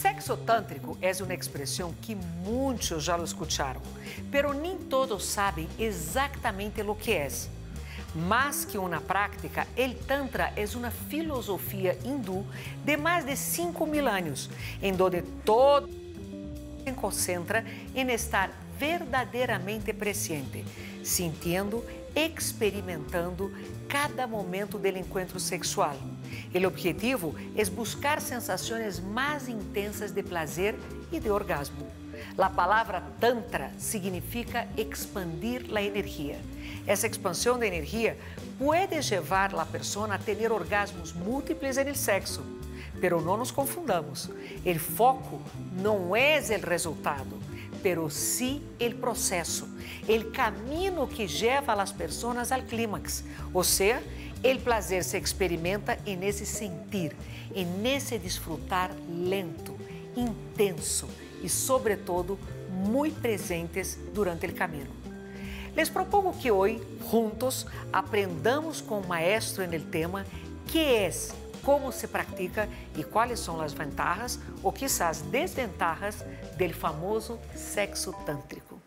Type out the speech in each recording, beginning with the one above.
Sexo tântrico é uma expressão que muitos já lo escutaram, pero nem todos sabem exatamente o que é. Mais que uma prática, el Tantra é uma filosofia hindu de mais de 5.000 anos, em donde todo se concentra em estar verdadeiramente presente, sentindo, experimentando cada momento do encontro sexual. O objetivo é buscar sensações mais intensas de prazer e de orgasmo. A palavra Tantra significa expandir a energia. Essa expansão de energia pode levar a pessoa a ter orgasmos múltiples no sexo. Pero não nos confundamos. O foco não é o resultado, pero sí el processo, el camino que lleva a las personas al clímax. O sea, el placer se experimenta en ese sentir, en ese disfrutar lento, intenso e, sobretudo, muy presentes durante el camino. Les propongo que hoy, juntos, aprendamos com o maestro en el tema que es, como se practica e quais são as vantagens ou quizás desventajas del famoso sexo tântrico.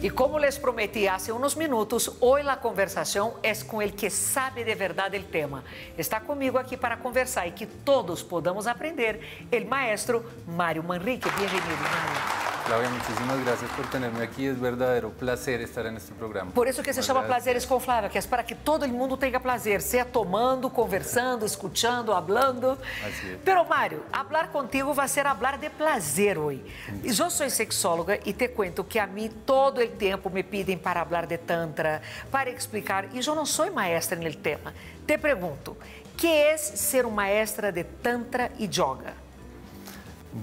E como les prometi há uns minutos, hoje a conversação é com ele que sabe de verdade o tema. Está comigo aqui para conversar e que todos podamos aprender, o maestro Mario Manrique. Bem-vindo, Mario. Claudia, muchísimas gracias por tenerme aquí. Es verdadero placer estar en este programa. Por isso que se chama Prazeres com Flávia, que é para que todo mundo tenha prazer, seja tomando, conversando, escutando, hablando. Así es. Pero, Mário, hablar contigo vai ser hablar de prazer hoje. Eu sou sexóloga e te cuento que a mim todo o tempo me pedem para hablar de Tantra, para explicar, e eu não sou maestra no tema. Te pergunto, que é ser uma maestra de Tantra e Yoga?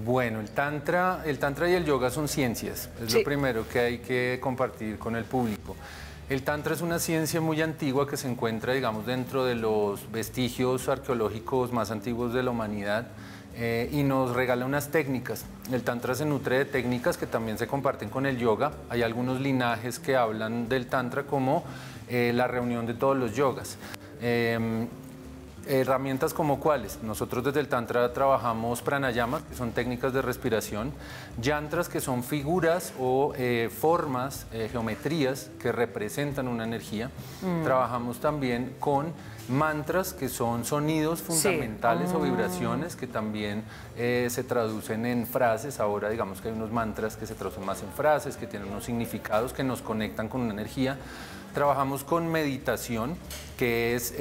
Bueno, el tantra y el yoga son ciencias. Es Sí. lo primero que hay que compartir con el público. El tantra es una ciencia muy antigua que se encuentra, digamos, dentro de los vestigios arqueológicos más antiguos de la humanidad y nos regala unas técnicas. El tantra se nutre de técnicas que también se comparten con el yoga. Hay algunos linajes que hablan del tantra como la reunión de todos los yogas. Herramientas como cuáles. Nosotros desde el Tantra trabajamos pranayamas, que son técnicas de respiración, yantras, que son figuras o formas, geometrías que representan una energía. Trabajamos también con mantras, que son sonidos fundamentales o vibraciones que también se traducen en frases. Ahora digamos que hay unos mantras que se traducen más en frases, que tienen unos significados que nos conectan con una energía. Trabajamos con meditación, que es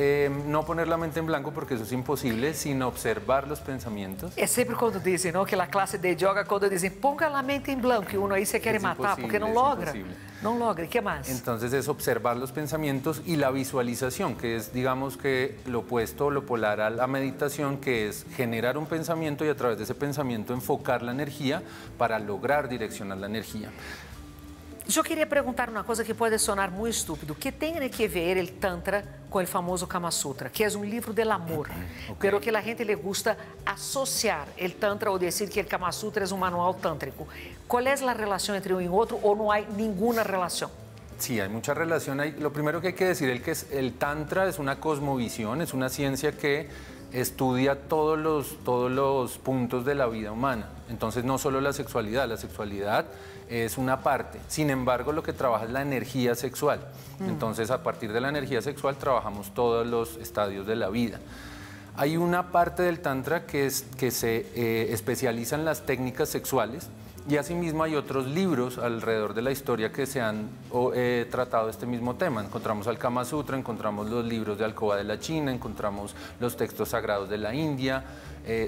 no poner la mente en blanco, porque eso es imposible, sino observar los pensamientos. É sempre quando dizem, não, que a classe de yoga, quando dizem, ponga a mente em branco, e uno aí se quer matar, porque não logra. Não logra. ¿Y qué más? Entonces es observar los pensamientos y la visualización, que es, digamos, que lo opuesto, lo polar a la meditación, que es generar un pensamiento y a través de ese pensamiento enfocar la energía para lograr direccionar la energía. Eu queria perguntar uma coisa que pode sonar muito estúpido. Que tem que ver o Tantra com o famoso Kama Sutra, que é um livro del amor, pero que a gente le gusta associar o Tantra ou dizer que o Kama Sutra é um manual tântrico. Qual é a relação entre um e outro ou não há nenhuma relação? Sí, hay mucha relación. Lo primero que hay que decir es que el Tantra es una cosmovisión, es una ciencia que estudia todos los puntos de la vida humana. Entonces no solo la sexualidad es una parte. Sin embargo, lo que trabaja es la energía sexual. Entonces, a partir de la energía sexual trabajamos todos los estadios de la vida. Hay una parte del Tantra que se especializa en las técnicas sexuales. Y asimismo hay otros libros alrededor de la historia que se han tratado este mismo tema. Encontramos al Kama Sutra, encontramos los libros de Alcoba de la China, encontramos los textos sagrados de la India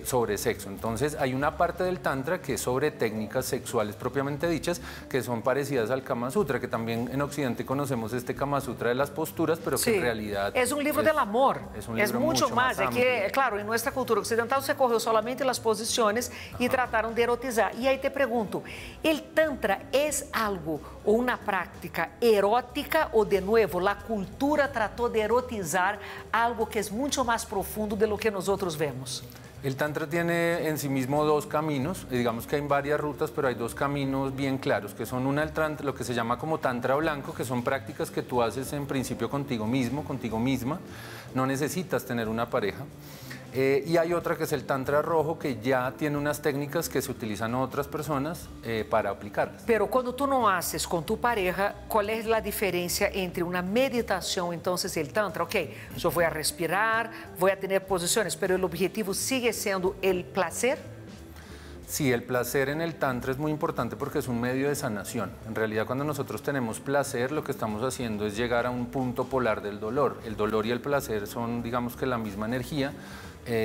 sobre sexo. Entonces hay una parte del Tantra que es sobre técnicas sexuales propiamente dichas, que son parecidas al Kama Sutra, que también en Occidente conocemos este Kama Sutra de las posturas, pero que en realidad... Es un libro del amor, es mucho más. Es que, claro, en nuestra cultura occidental se cogió solamente las posiciones y trataron de erotizar. Y ahí te pregunto, ¿el Tantra es algo o una práctica erótica o, de nuevo, la cultura trató de erotizar algo que es mucho más profundo de lo que nosotros vemos? El Tantra tiene en sí mismo dos caminos, digamos que hay varias rutas, pero hay dos caminos bien claros, que son una, lo que se llama como Tantra blanco, que son prácticas que tú haces en principio contigo mismo, contigo misma, no necesitas tener una pareja. Y hay otra que es el Tantra rojo, que ya tiene unas técnicas que se utilizan otras personas para aplicarlas. Pero cuando tú no haces con tu pareja, ¿cuál es la diferencia entre una meditación entonces y el Tantra? Ok, yo voy a respirar, voy a tener posiciones, pero el objetivo sigue siendo el placer. Sí, el placer en el Tantra es muy importante porque es un medio de sanación. En realidad, cuando nosotros tenemos placer, lo que estamos haciendo es llegar a un punto polar del dolor. El dolor y el placer son, digamos que la misma energía,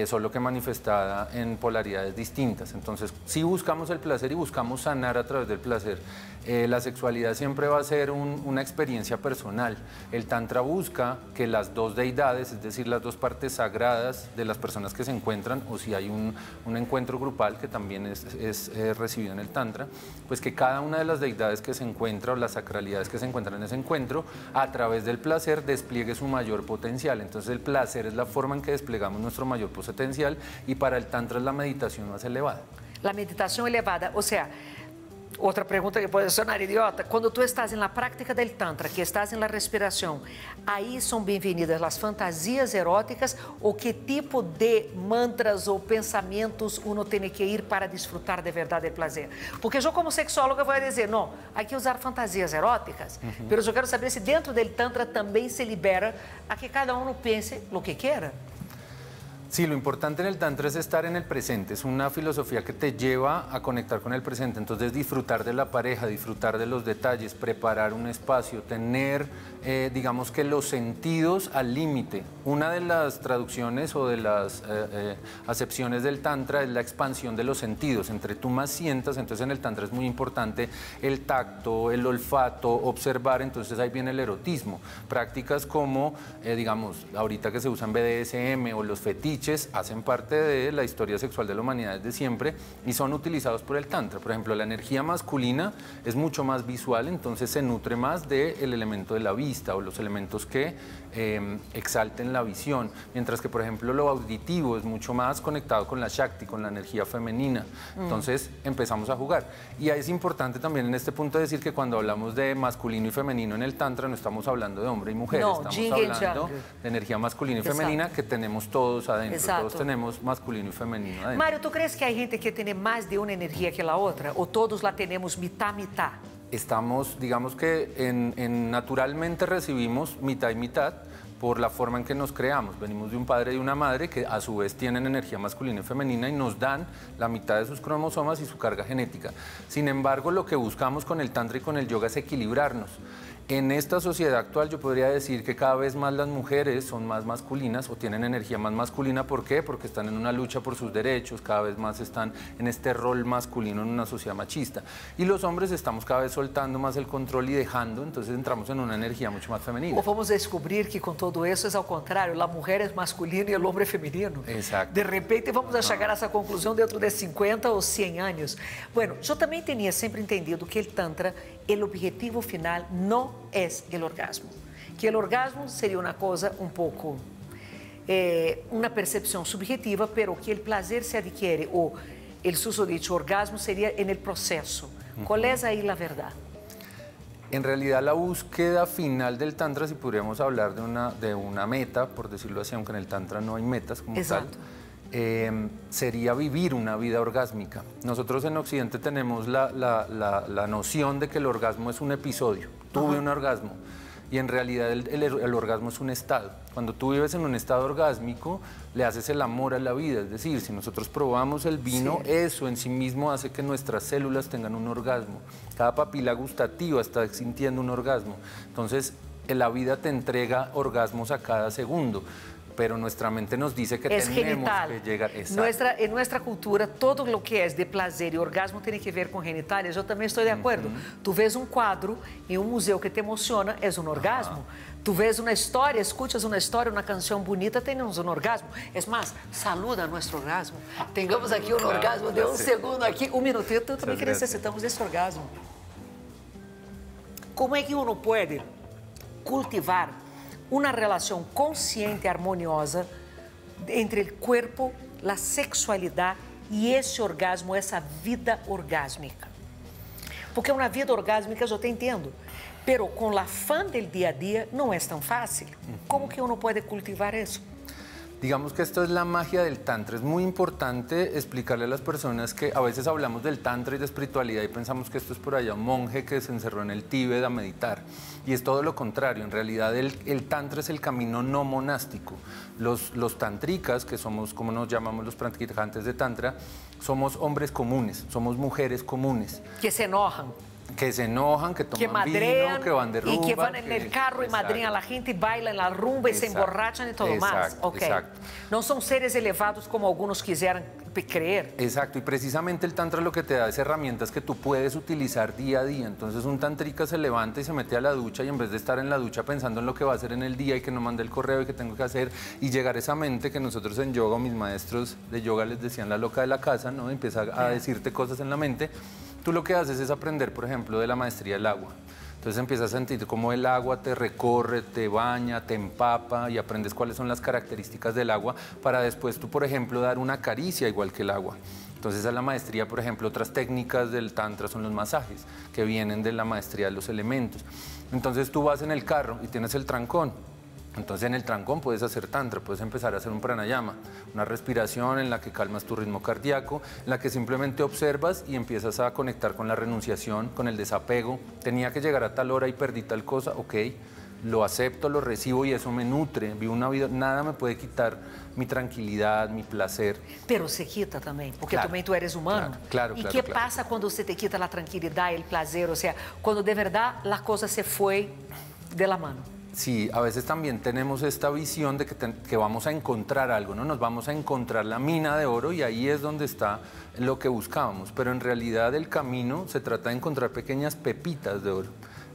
solo que manifestada en polaridades distintas. Entonces, sí buscamos el placer y buscamos sanar a través del placer. La sexualidad siempre va a ser una experiencia personal. El Tantra busca que las dos deidades, es decir, las dos partes sagradas de las personas que se encuentran, o si hay un encuentro grupal que también es recibido en el Tantra, pues que cada una de las deidades que se encuentra o las sacralidades que se encuentran en ese encuentro, a través del placer despliegue su mayor potencial. Entonces el placer es la forma en que desplegamos nuestro mayor potencial, y para el Tantra es la meditación más elevada. La meditación elevada, o sea, outra pergunta que pode sonar idiota, quando tu estás na prática del Tantra, que estás na respiração, aí são bem-vindas as fantasias eróticas ou que tipo de mantras ou pensamentos uno tem que ir para desfrutar de verdade o prazer? Porque eu como sexóloga vou dizer, não, há que usar fantasias eróticas, mas eu quero saber se dentro del Tantra também se libera a que cada um pense o que queira. Sí, lo importante en el Tantra es estar en el presente, es una filosofía que te lleva a conectar con el presente, entonces disfrutar de la pareja, disfrutar de los detalles, preparar un espacio, tener, digamos que los sentidos al límite. Una de las traducciones o de las acepciones del Tantra es la expansión de los sentidos, entre tú más sientas, entonces en el Tantra es muy importante el tacto, el olfato, observar, entonces ahí viene el erotismo. Prácticas como, digamos, ahorita que se usan BDSM o los fetiches, hacen parte de la historia sexual de la humanidad desde siempre y son utilizados por el Tantra. Por ejemplo, la energía masculina es mucho más visual, entonces se nutre más del elemento de la vista o los elementos que exalten la visión, mientras que, por ejemplo, lo auditivo es mucho más conectado con la Shakti, con la energía femenina. Entonces empezamos a jugar. Y es importante también en este punto decir que cuando hablamos de masculino y femenino en el Tantra no estamos hablando de hombre y mujer, no, estamos hablando de energía masculina y femenina que tenemos todos adentro. Exato. Todos tenemos masculino y femenino adentro. Mario, ¿tú crees que hay gente que tiene más de una energía que la otra? ¿O todos la tenemos mitad, mitad? Estamos, digamos que naturalmente recibimos mitad y mitad por la forma en que nos creamos. Venimos de un padre y una madre que a su vez tienen energía masculina y femenina y nos dan la mitad de sus cromosomas y su carga genética. Sin embargo, lo que buscamos con el Tantra y con el yoga es equilibrarnos. En esta sociedad actual yo podría decir que cada vez más las mujeres son más masculinas o tienen energía más masculina. ¿Por qué? Porque están en una lucha por sus derechos, cada vez más están en este rol masculino en una sociedad machista. Y los hombres estamos cada vez soltando más el control y dejando, entonces entramos en una energía mucho más femenina. O vamos a descubrir que con todo eso es al contrario, la mujer es masculina y el hombre es femenino. Exacto. De repente vamos a llegar a esa conclusión dentro de 50 o 100 años. Bueno, yo también tenía siempre entendido que el Tantra, el objetivo final no es el orgasmo, que el orgasmo sería una cosa un poco, una percepción subjetiva, pero que el placer se adquiere, o el susodicho orgasmo sería en el proceso. ¿Cuál es ahí la verdad? En realidad la búsqueda final del Tantra, si podríamos hablar de una meta, por decirlo así, aunque en el Tantra no hay metas como Exacto. tal, sería vivir una vida orgásmica. Nosotros en Occidente tenemos la noción de que el orgasmo es un episodio. Tuve un orgasmo. Y en realidad el orgasmo es un estado. Cuando tú vives en un estado orgásmico, le haces el amor a la vida. Es decir, si nosotros probamos el vino, sí, eso en sí mismo hace que nuestras células tengan un orgasmo. Cada papila gustativa está sintiendo un orgasmo. Entonces, la vida te entrega orgasmos a cada segundo. Pero nuestra mente nos dice que tenemos genital. Que llegar... En nuestra cultura, todo lo que es de placer y orgasmo tiene que ver con genitales. Yo también estoy de acuerdo. Tú ves un cuadro en un museo que te emociona, es un orgasmo. Tú ves una historia, escuchas una historia, una canción bonita, tenemos un orgasmo. Es más, saluda a nuestro orgasmo. Tengamos aquí un orgasmo de un segundo, aquí, un minutito, también que necesitamos de ese orgasmo. ¿Cómo es que uno puede cultivar una relación consciente, armoniosa entre el cuerpo a sexualidade e esse orgasmo, essa vida orgásmica. Porque uma vida orgásmica eu te entendo, pero com o afã do dia a dia não é tão fácil. Como que uno pode cultivar isso? Digamos que esto es la magia del Tantra. Es muy importante explicarle a las personas que a veces hablamos del Tantra y de espiritualidad y pensamos que esto es por allá un monje que se encerró en el Tíbet a meditar. Y es todo lo contrario. En realidad el Tantra es el camino no monástico. Los tantricas, que somos, como nos llamamos los practicantes de Tantra, somos hombres comunes, somos mujeres comunes. Que se enojan. Que se enojan, que toman madrean, vino, que van de rumba. Y que van en el carro y madrean a la gente y bailan la rumba y se emborrachan y todo más. Okay. Exacto. No son seres elevados como algunos quisieran creer. Exacto, y precisamente el Tantra lo que te da es herramientas que tú puedes utilizar día a día. Entonces un tantrica se levanta y se mete a la ducha y en vez de estar en la ducha pensando en lo que va a hacer en el día y que no mande el correo y que tengo que hacer y llegar a esa mente que nosotros en yoga, mis maestros de yoga les decían la loca de la casa, ¿no? Empieza a decirte cosas en la mente. Tú lo que haces es aprender, por ejemplo, de la maestría del agua. Entonces empiezas a sentir cómo el agua te recorre, te baña, te empapa y aprendes cuáles son las características del agua para después tú, por ejemplo, dar una caricia igual que el agua. Entonces a la maestría, por ejemplo, otras técnicas del Tantra son los masajes, que vienen de la maestría de los elementos. Entonces tú vas en el carro y tienes el trancón. Entonces en el trancón puedes hacer tantra, puedes empezar a hacer un pranayama, una respiración en la que calmas tu ritmo cardíaco, en la que simplemente observas y empiezas a conectar con la renunciación, con el desapego. Tenía que llegar a tal hora y perdí tal cosa, ok, lo acepto, lo recibo y eso me nutre. Vivo una vida, nada me puede quitar mi tranquilidad, mi placer. Pero se quita também, porque também tu eres humano. Claro. E que passa quando você te quita a tranquilidade, o prazer, ou seja, quando de verdade a coisa se foi de la mano? Sí, a veces también tenemos esta visión de que vamos a encontrar algo, ¿no? Nos vamos a encontrar la mina de oro y ahí es donde está lo que buscábamos. Pero en realidad el camino se trata de encontrar pequeñas pepitas de oro,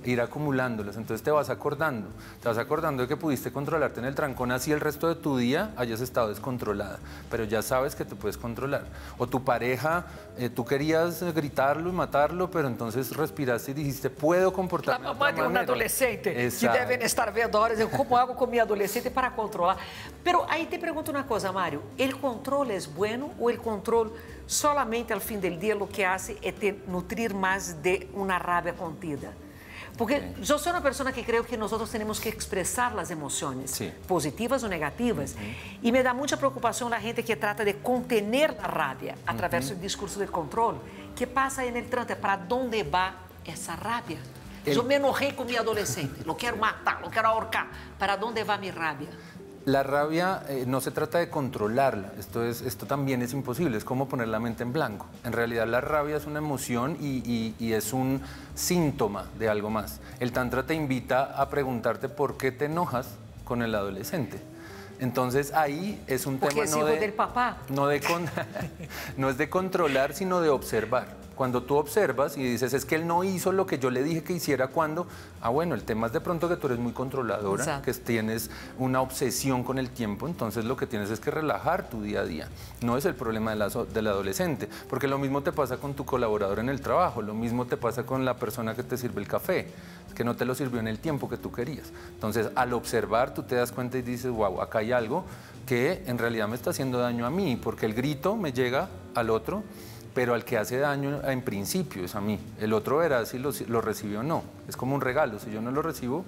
ir acumulándolas. Entonces te vas acordando de que pudiste controlarte en el trancón, así el resto de tu día hayas estado descontrolada, pero ya sabes que te puedes controlar. O tu pareja, tú querías gritarlo y matarlo, pero entonces respiraste y dijiste, puedo comportarme de otra manera. A mamá de un adolescente que deben estar vendo ahora, ¿cómo hago con mi adolescente para controlar? Pero ahí te pregunto una cosa, Mario, ¿el control es bueno o el control solamente al fin del día lo que hace es te nutrir más de una rabia contida? Porque yo soy una persona que creo que nosotros tenemos que expresar las emociones, positivas o negativas, y me da mucha preocupación la gente que trata de contener la rabia a través del discurso del control. ¿Qué pasa en el Tantra? ¿Para dónde va esa rabia? Yo me enojé con mi adolescente, lo quiero matar, lo quiero ahorcar. ¿Para dónde va mi rabia? La rabia no se trata de controlarla, esto también es imposible, es como poner la mente en blanco. En realidad la rabia es una emoción y es un síntoma de algo más. El Tantra te invita a preguntarte por qué te enojas con el adolescente. Entonces ahí es un tema no del papá. No es de controlar, sino de observar. Cuando tú observas y dices, es que él no hizo lo que yo le dije que hiciera cuando... bueno, el tema es de pronto que tú eres muy controladora, que tienes una obsesión con el tiempo, entonces lo que tienes es que relajar tu día a día. No es el problema del adolescente, porque lo mismo te pasa con tu colaborador en el trabajo, lo mismo te pasa con la persona que te sirve el café, que no te lo sirvió en el tiempo que tú querías. Entonces, al observar, tú te das cuenta y dices, wow, acá hay algo que en realidad me está haciendo daño a mí, porque el grito me llega al otro, pero al que hace daño en principio es a mí. El otro verá si lo recibió o no. Es como un regalo. Si yo no lo recibo,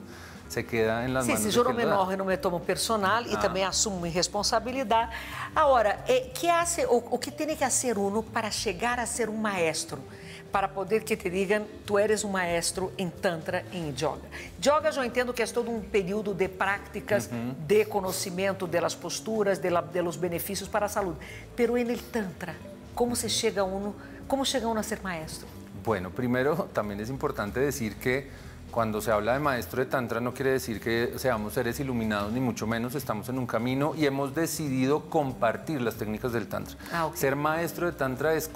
se queda en las manos. Se yo no me enojo, não me tomo personal e também assumo minha responsabilidade. Agora, que hace, o que tem que fazer uno para chegar a ser um maestro? Para poder que te digam, tu eres um maestro em Tantra e em Yoga. Yoga, eu entendo que é todo um período de práticas, de conhecimento das posturas, de los benefícios para a saúde. Pero en el Tantra, ¿cómo llega uno a ser maestro? Bueno, primero también es importante decir que cuando se habla de maestro de Tantra no quiere decir que seamos seres iluminados, ni mucho menos. Estamos en un camino y hemos decidido compartir las técnicas del Tantra. Ser maestro de Tantra es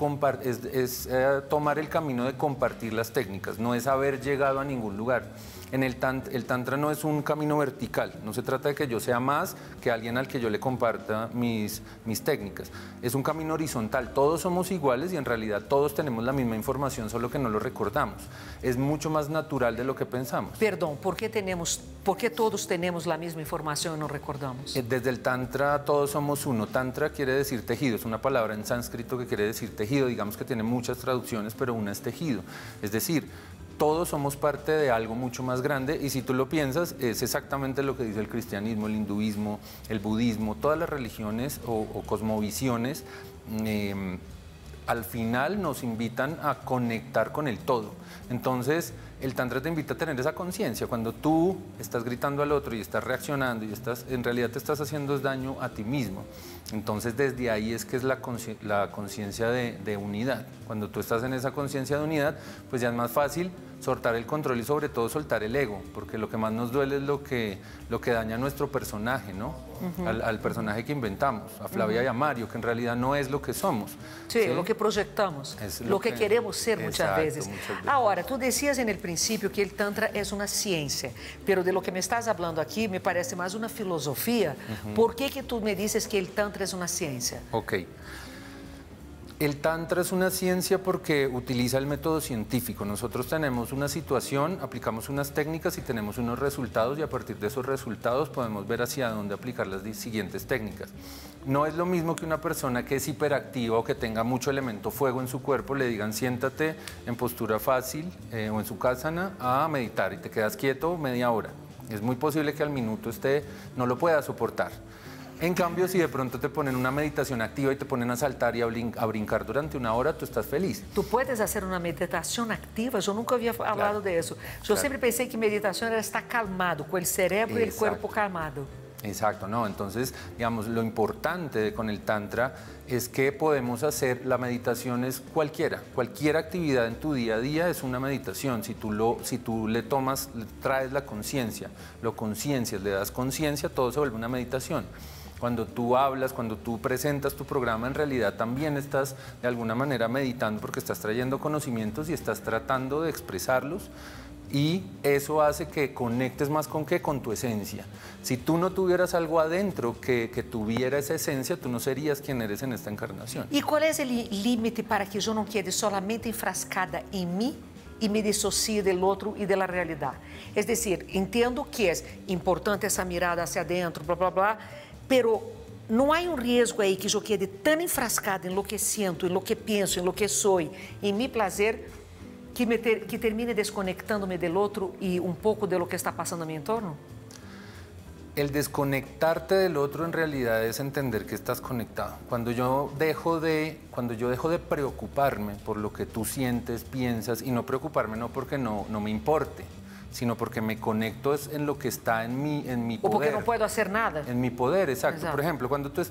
tomar el camino de compartir las técnicas, no es haber llegado a ningún lugar. El tantra no es un camino vertical, no se trata de que yo sea más que alguien al que yo le comparta mis técnicas. Es un camino horizontal, todos somos iguales y en realidad todos tenemos la misma información, solo que no lo recordamos. Es mucho más natural de lo que pensamos. Perdón, ¿por qué todos tenemos la misma información y no recordamos? Desde el tantra todos somos uno. Tantra quiere decir tejido, es una palabra en sánscrito que quiere decir tejido, digamos que tiene muchas traducciones, pero una es tejido. Es decir, todos somos parte de algo mucho más grande y si tú lo piensas, es exactamente lo que dice el cristianismo, el hinduismo, el budismo, todas las religiones o cosmovisiones, al final nos invitan a conectar con el todo. Entonces, el tantra te invita a tener esa conciencia. Cuando tú estás gritando al otro y estás reaccionando y en realidad te estás haciendo daño a ti mismo. Entonces, desde ahí es que es la conciencia de unidad. Cuando tú estás en esa conciencia de unidad, pues ya es más fácil soltar el control y sobre todo soltar el ego, porque lo que más nos duele es lo que daña a nuestro personaje, ¿no? Al personaje que inventamos, a Flavia y a Mario, que en realidad no es lo que somos. Sí, lo que proyectamos, lo que queremos ser muchas veces. Ahora, tú decías en el principio que el Tantra es una ciencia, pero de lo que me estás hablando aquí me parece más una filosofía. ¿Por qué que tú me dices que el Tantra es una ciencia? Ok. El Tantra es una ciencia porque utiliza el método científico. Nosotros tenemos una situación, aplicamos unas técnicas y tenemos unos resultados y a partir de esos resultados podemos ver hacia dónde aplicar las siguientes técnicas. No es lo mismo que una persona que es hiperactiva o que tenga mucho elemento fuego en su cuerpo, le digan siéntate en postura fácil o en Sukhasana a meditar y te quedas quieto media hora. Es muy posible que al minuto no lo pueda soportar. En cambio, si de pronto te ponen una meditación activa y te ponen a saltar y a brincar durante una hora, tú estás feliz. Tú puedes hacer una meditación activa. Yo nunca había hablado de eso. Yo siempre pensé que meditación era estar calmado, con el cerebro y el cuerpo calmado. Exacto, no. Entonces, digamos, lo importante con el Tantra es que podemos hacer, la meditación es cualquier actividad en tu día a día es una meditación. Si tú le traes la conciencia, lo conciencias, le das conciencia, todo se vuelve una meditación. Cuando tú hablas, cuando tú presentas tu programa, en realidad también estás de alguna manera meditando porque estás trayendo conocimientos y estás tratando de expresarlos y eso hace que conectes más con tu esencia. Si tú no tuvieras algo adentro que tuviera esa esencia, tú no serías quien eres en esta encarnación. ¿Y cuál es el límite para que yo no quede solamente enfrascada en mí y me disocie del otro y de la realidad? Es decir, entiendo que es importante esa mirada hacia adentro, bla, bla, bla, pero não há risco aí que eu quede tão enfrascada em lo que sinto, em lo que penso, em lo que sou, em meu prazer, que termine desconectando-me do outro e pouco de lo que está passando a mi entorno? El desconectarte del otro en realidad es entender que estás conectado. Cuando yo dejo de preocuparme por lo que tú sientes, piensas, y no preocuparme no porque no me importe, sino porque me conecto en lo que está en mi poder. O porque no puedo hacer nada. En mi poder, exacto. Por ejemplo, cuando tú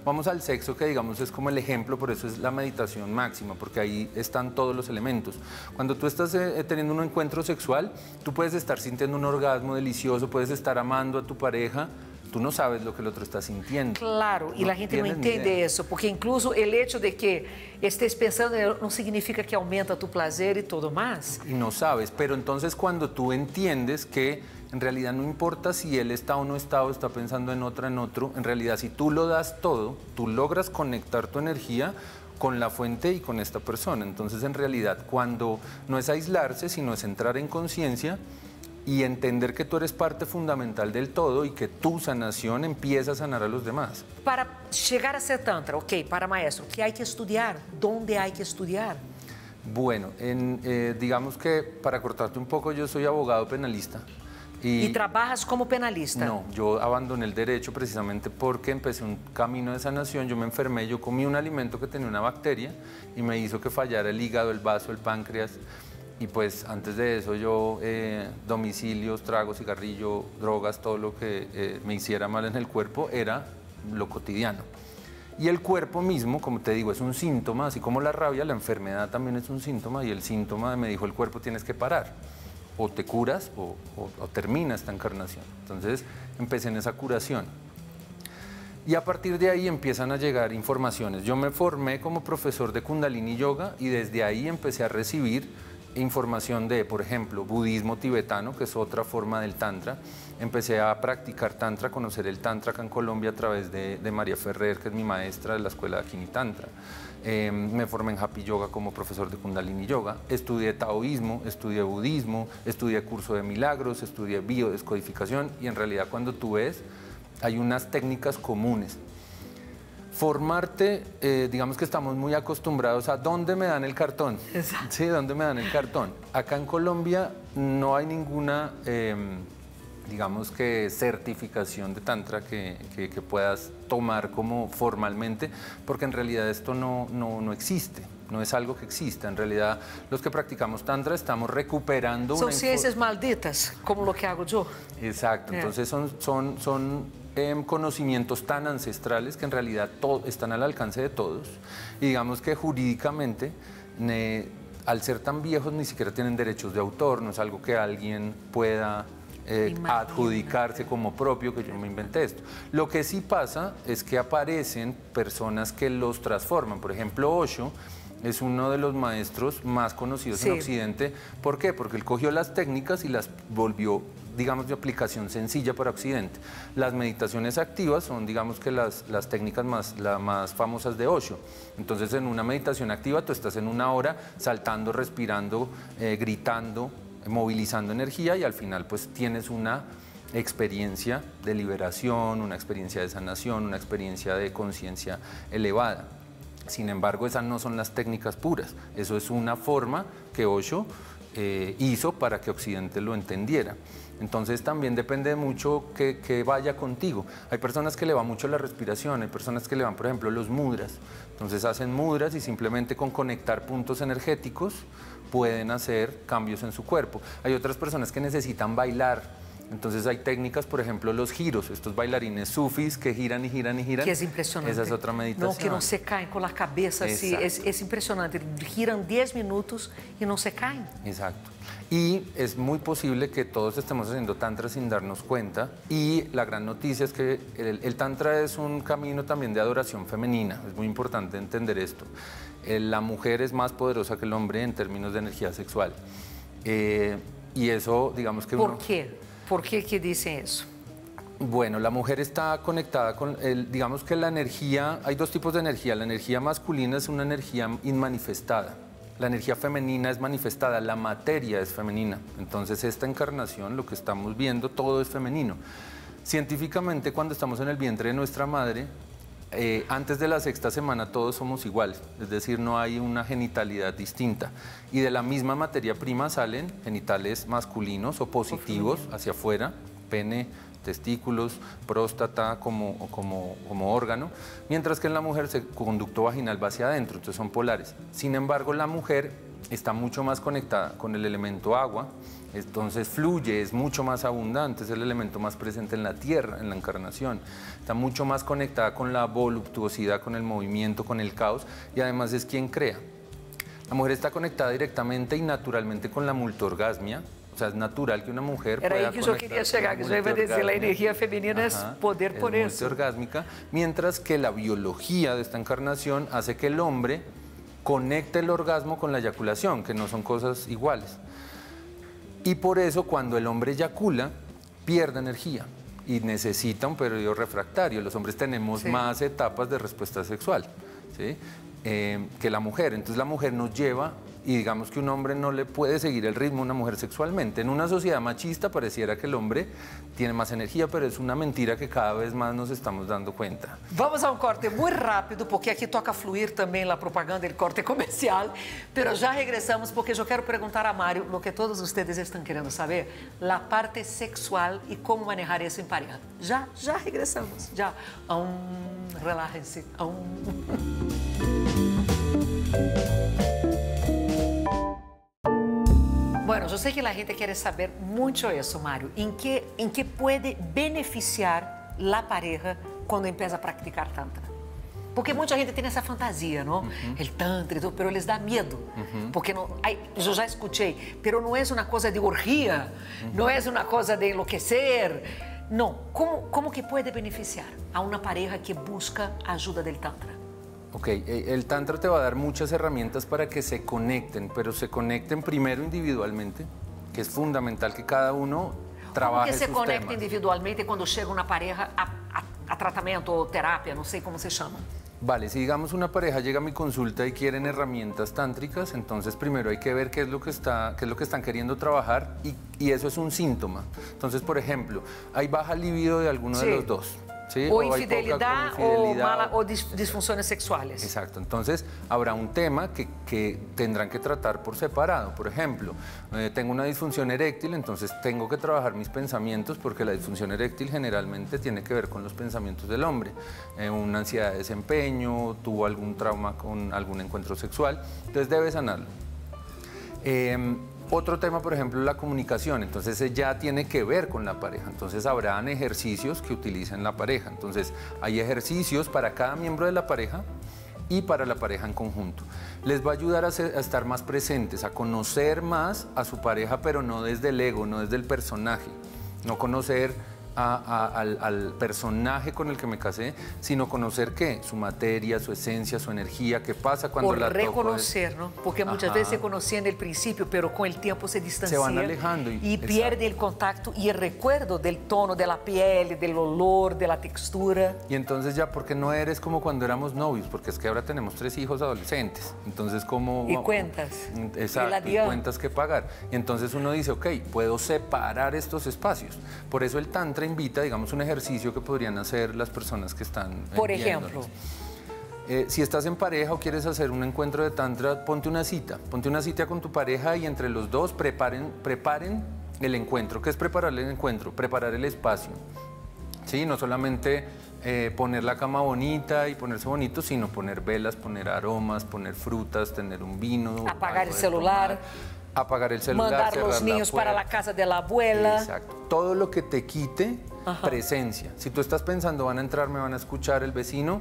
vamos al sexo, que digamos es como el ejemplo, por eso es la meditación máxima, porque ahí están todos los elementos. Cuando tú estás teniendo un encuentro sexual, tú puedes estar sintiendo un orgasmo delicioso, puedes estar amando a tu pareja, tú no sabes lo que el otro está sintiendo. Claro, y la gente no entiende eso, porque incluso el hecho de que estés pensando no significa que aumenta tu placer y todo más. Y no sabes, pero entonces cuando tú entiendes que en realidad no importa si él está o no está o está pensando en otro, en realidad si tú lo das todo, tú logras conectar tu energía con la fuente y con esta persona. Entonces en realidad cuando no es aislarse, sino es entrar en conciencia y entender que tú eres parte fundamental del todo y que tu sanación empieza a sanar a los demás. Para llegar a ser tantra, ok, para maestro, ¿qué hay que estudiar? ¿Dónde hay que estudiar? Bueno, digamos que para cortarte un poco, yo soy abogado penalista. ¿Y trabajas como penalista? No, yo abandoné el derecho precisamente porque empecé un camino de sanación, yo me enfermé, yo comí un alimento que tenía una bacteria y me hizo que fallara el hígado, el vaso, el páncreas. Y pues antes de eso yo, domicilios, tragos, cigarrillo, drogas, todo lo que me hiciera mal en el cuerpo era lo cotidiano. Y el cuerpo mismo, como te digo, es un síntoma, así como la rabia, la enfermedad también es un síntoma y el síntoma me dijo el cuerpo tienes que parar. O te curas o termina esta encarnación. Entonces empecé en esa curación. Y a partir de ahí empiezan a llegar informaciones. Yo me formé como profesor de Kundalini Yoga y desde ahí empecé a recibir información de, por ejemplo, budismo tibetano, que es otra forma del tantra. Empecé a practicar tantra, a conocer el tantra acá en Colombia a través de María Ferrer, que es mi maestra de la escuela de Akini Tantra. Me formé en Happy Yoga como profesor de Kundalini Yoga. Estudié taoísmo, estudié budismo, estudié curso de milagros, estudié biodescodificación y en realidad cuando tú ves, hay unas técnicas comunes. Formarte, digamos que estamos muy acostumbrados a ¿dónde me dan el cartón? Exacto. Sí, ¿dónde me dan el cartón? Acá en Colombia no hay ninguna, digamos que certificación de tantra que puedas tomar como formalmente, porque en realidad esto no existe. No es algo que exista. En realidad, los que practicamos tantra estamos recuperando... Son ciencias malditas, como lo que hago yo. Exacto. Entonces son conocimientos tan ancestrales que en realidad están al alcance de todos. Y digamos que jurídicamente, al ser tan viejos, ni siquiera tienen derechos de autor. No es algo que alguien pueda adjudicarse como propio, que yo me inventé esto. Lo que sí pasa es que aparecen personas que los transforman. Por ejemplo, Osho es uno de los maestros más conocidos en Occidente. ¿Por qué? Porque él cogió las técnicas y las volvió, digamos, de aplicación sencilla para Occidente. Las meditaciones activas son, digamos, que las técnicas más famosas de Osho. Entonces, en una meditación activa tú estás en una hora saltando, respirando, gritando, movilizando energía y al final pues tienes una experiencia de liberación, una experiencia de sanación, una experiencia de conciencia elevada. Sin embargo, esas no son las técnicas puras. Eso es una forma que Osho hizo para que Occidente lo entendiera. Entonces también depende mucho que vaya contigo. Hay personas que le va mucho la respiración, hay personas que le van, por ejemplo, los mudras. Entonces hacen mudras y simplemente con conectar puntos energéticos pueden hacer cambios en su cuerpo. Hay otras personas que necesitan bailar. Entonces hay técnicas, por ejemplo, los giros, estos bailarines sufis que giran y giran y giran. Que es impresionante. Esa es otra meditación. No, que no se caen con la cabeza así, es impresionante. Giran 10 minutos y no se caen. Exacto. Y es muy posible que todos estemos haciendo tantra sin darnos cuenta. Y la gran noticia es que el tantra es un camino también de adoración femenina. Es muy importante entender esto. La mujer es más poderosa que el hombre en términos de energía sexual. Y eso, digamos que... ¿Por qué? ¿Por qué que dicen eso? Bueno, la mujer está conectada con, digamos que la energía, hay dos tipos de energía. La energía masculina es una energía inmanifestada. La energía femenina es manifestada, la materia es femenina. Entonces esta encarnación, lo que estamos viendo, todo es femenino. Científicamente, cuando estamos en el vientre de nuestra madre, antes de la 6ª semana todos somos iguales, es decir, no hay una genitalidad distinta. Y de la misma materia prima salen genitales masculinos o positivos hacia afuera, pene, testículos, próstata como órgano, mientras que en la mujer el conducto vaginal va hacia adentro, entonces son polares. Sin embargo, la mujer está mucho más conectada con el elemento agua, entonces fluye, es mucho más abundante, es el elemento más presente en la tierra, en la encarnación. Está mucho más conectada con la voluptuosidad, con el movimiento, con el caos y además es quien crea. La mujer está conectada directamente y naturalmente con la multiorgasmia. O sea, es natural que una mujer pueda Era ahí que yo quería llegar, que yo iba a decir, la energía femenina es poder por eso. Es multiorgásmica, mientras que la biología de esta encarnación hace que el hombre conecte el orgasmo con la eyaculación, que no son cosas iguales. Y por eso cuando el hombre eyacula, pierde energía y necesita un periodo refractario. Los hombres tenemos más etapas de respuesta sexual, ¿sí? Que la mujer. Entonces la mujer nos lleva, y digamos que un hombre no le puede seguir el ritmo a una mujer sexualmente. En una sociedad machista pareciera que el hombre tiene más energía, pero es una mentira que cada vez más nos estamos dando cuenta. Vamos a un corte muy rápido, porque aquí toca fluir también la propaganda, el corte comercial, pero ya regresamos porque yo quiero preguntar a Mario lo que todos ustedes están queriendo saber, la parte sexual y cómo manejar eso en pareja. Ya regresamos, ya. Relájense. Bueno, yo sé que la gente quiere saber mucho eso, Mario. ¿En qué puede beneficiar la pareja cuando empieza a practicar tantra? Porque mucha gente tiene esa fantasía, ¿no? El tantra y todo, pero les da miedo. Porque no, yo ya escuché, pero no es una cosa de orgía, no es una cosa de enloquecer. No, ¿cómo que puede beneficiar a una pareja que busca ayuda del tantra? Ok, el Tantra te va a dar muchas herramientas para que se conecten, pero se conecten primero individualmente, que es fundamental que cada uno trabaje Como que se sus conecta temas. individualmente quando chega uma pareja a tratamento ou terapia, não sei como se chama? Vale, si digamos una pareja llega a mi consulta y quieren herramientas tántricas, entonces primero hay que ver qué es lo que están queriendo trabajar y eso es un síntoma. Entonces, por ejemplo, hay baja libido de alguno de los dos. ¿Sí? Ou hay poca infidelidad, ou disfunções sexuales. Exacto, entonces habrá un tema que tendrán que tratar por separado. Por ejemplo, tengo una disfunción eréctil, entonces tengo que trabajar mis pensamientos porque la disfunción eréctil generalmente tiene que ver con los pensamientos del hombre. Una ansiedad de desempeño, tuvo algún trauma con algún encuentro sexual, entonces debe sanarlo. Otro tema, por ejemplo, la comunicación, entonces ya tiene que ver con la pareja, entonces habrán ejercicios que utilicen la pareja, entonces hay ejercicios para cada miembro de la pareja y para la pareja en conjunto. Les va a ayudar a estar más presentes, a conocer más a su pareja, pero no desde el ego, no desde el personaje, no conocer al personaje con el que me casé, sino conocer qué, su materia, su esencia, su energía, qué pasa cuando por la toco. Reconocer, ¿no? Porque muchas veces se conocía en el principio, pero con el tiempo se distancia. Se van alejando. Y pierde el contacto y el recuerdo del tono de la piel, del olor, de la textura. Y entonces ya, porque no eres como cuando éramos novios, porque es que ahora tenemos 3 hijos adolescentes, entonces como... Y cuentas. Exacto, y cuentas que pagar. Y entonces uno dice, ok, puedo separar estos espacios. Por eso el Tantra invita, digamos, un ejercicio que podrían hacer las personas que están Por ejemplo, si estás en pareja o quieres hacer un encuentro de Tantra, ponte una cita con tu pareja y entre los dos preparen el encuentro. ¿Qué es preparar el encuentro? Preparar el espacio, ¿sí? No solamente poner la cama bonita y ponerse bonito, sino poner velas, poner aromas, poner frutas, tener un vino, apagar el celular. Apagar el celular, mandar los niños para la casa de la abuela. Exacto. Todo lo que te quite presencia. Si tú estás pensando, van a entrar, me van a escuchar el vecino,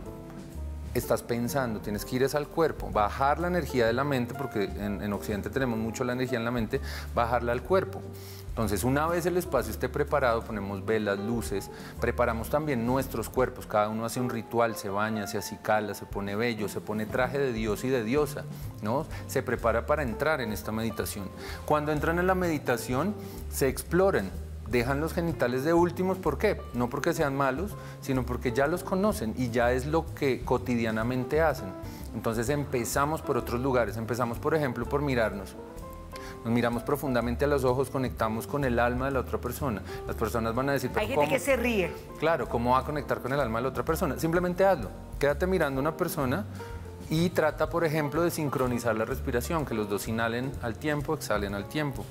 estás pensando, tienes que ir al cuerpo, bajar la energía de la mente, porque en Occidente tenemos mucho la energía en la mente, bajarla al cuerpo. Entonces, una vez el espacio esté preparado, ponemos velas, luces, preparamos también nuestros cuerpos, cada uno hace un ritual, se baña, se acicala, se pone vello, se pone traje de dios y de diosa, ¿no? Se prepara para entrar en esta meditación. Cuando entran en la meditación, se exploran, dejan los genitales de últimos, ¿por qué? No porque sean malos, sino porque ya los conocen y ya es lo que cotidianamente hacen. Entonces empezamos por otros lugares, empezamos por ejemplo por mirarnos. Nos miramos profundamente a los ojos, conectamos con el alma de la otra persona. Las personas van a decir... Hay gente que se ríe. Claro, ¿cómo va a conectar con el alma de la otra persona? Simplemente hazlo. Quédate mirando a una persona y trata, por ejemplo, de sincronizar la respiración, que los dos inhalen al tiempo, exhalen al tiempo.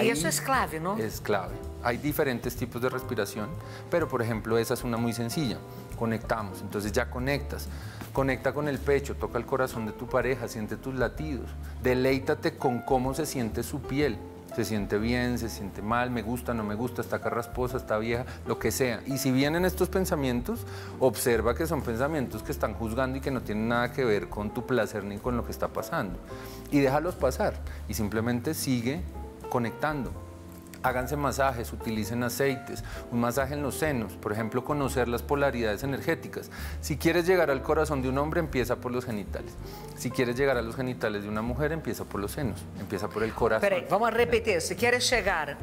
Y eso es clave, ¿no? Es clave. Hay diferentes tipos de respiración, pero, por ejemplo, esa es una muy sencilla. Conectamos, entonces ya conectas. Conecta con el pecho, toca el corazón de tu pareja, siente tus latidos. Deleítate con cómo se siente su piel. Se siente bien, se siente mal, me gusta, no me gusta, está carrasposa, está vieja, lo que sea. Y si vienen estos pensamientos, observa que son pensamientos que están juzgando y que no tienen nada que ver con tu placer ni con lo que está pasando. Y déjalos pasar y simplemente sigue conectando. Háganse masajes, utilicen aceites, un masaje en los senos, por ejemplo, conocer las polaridades energéticas. Si quieres llegar al corazón de un hombre, empieza por los genitales. Si quieres llegar a los genitales de una mujer, empieza por los senos, empieza por el corazón. Espera, vamos a repetir, si quieres llegar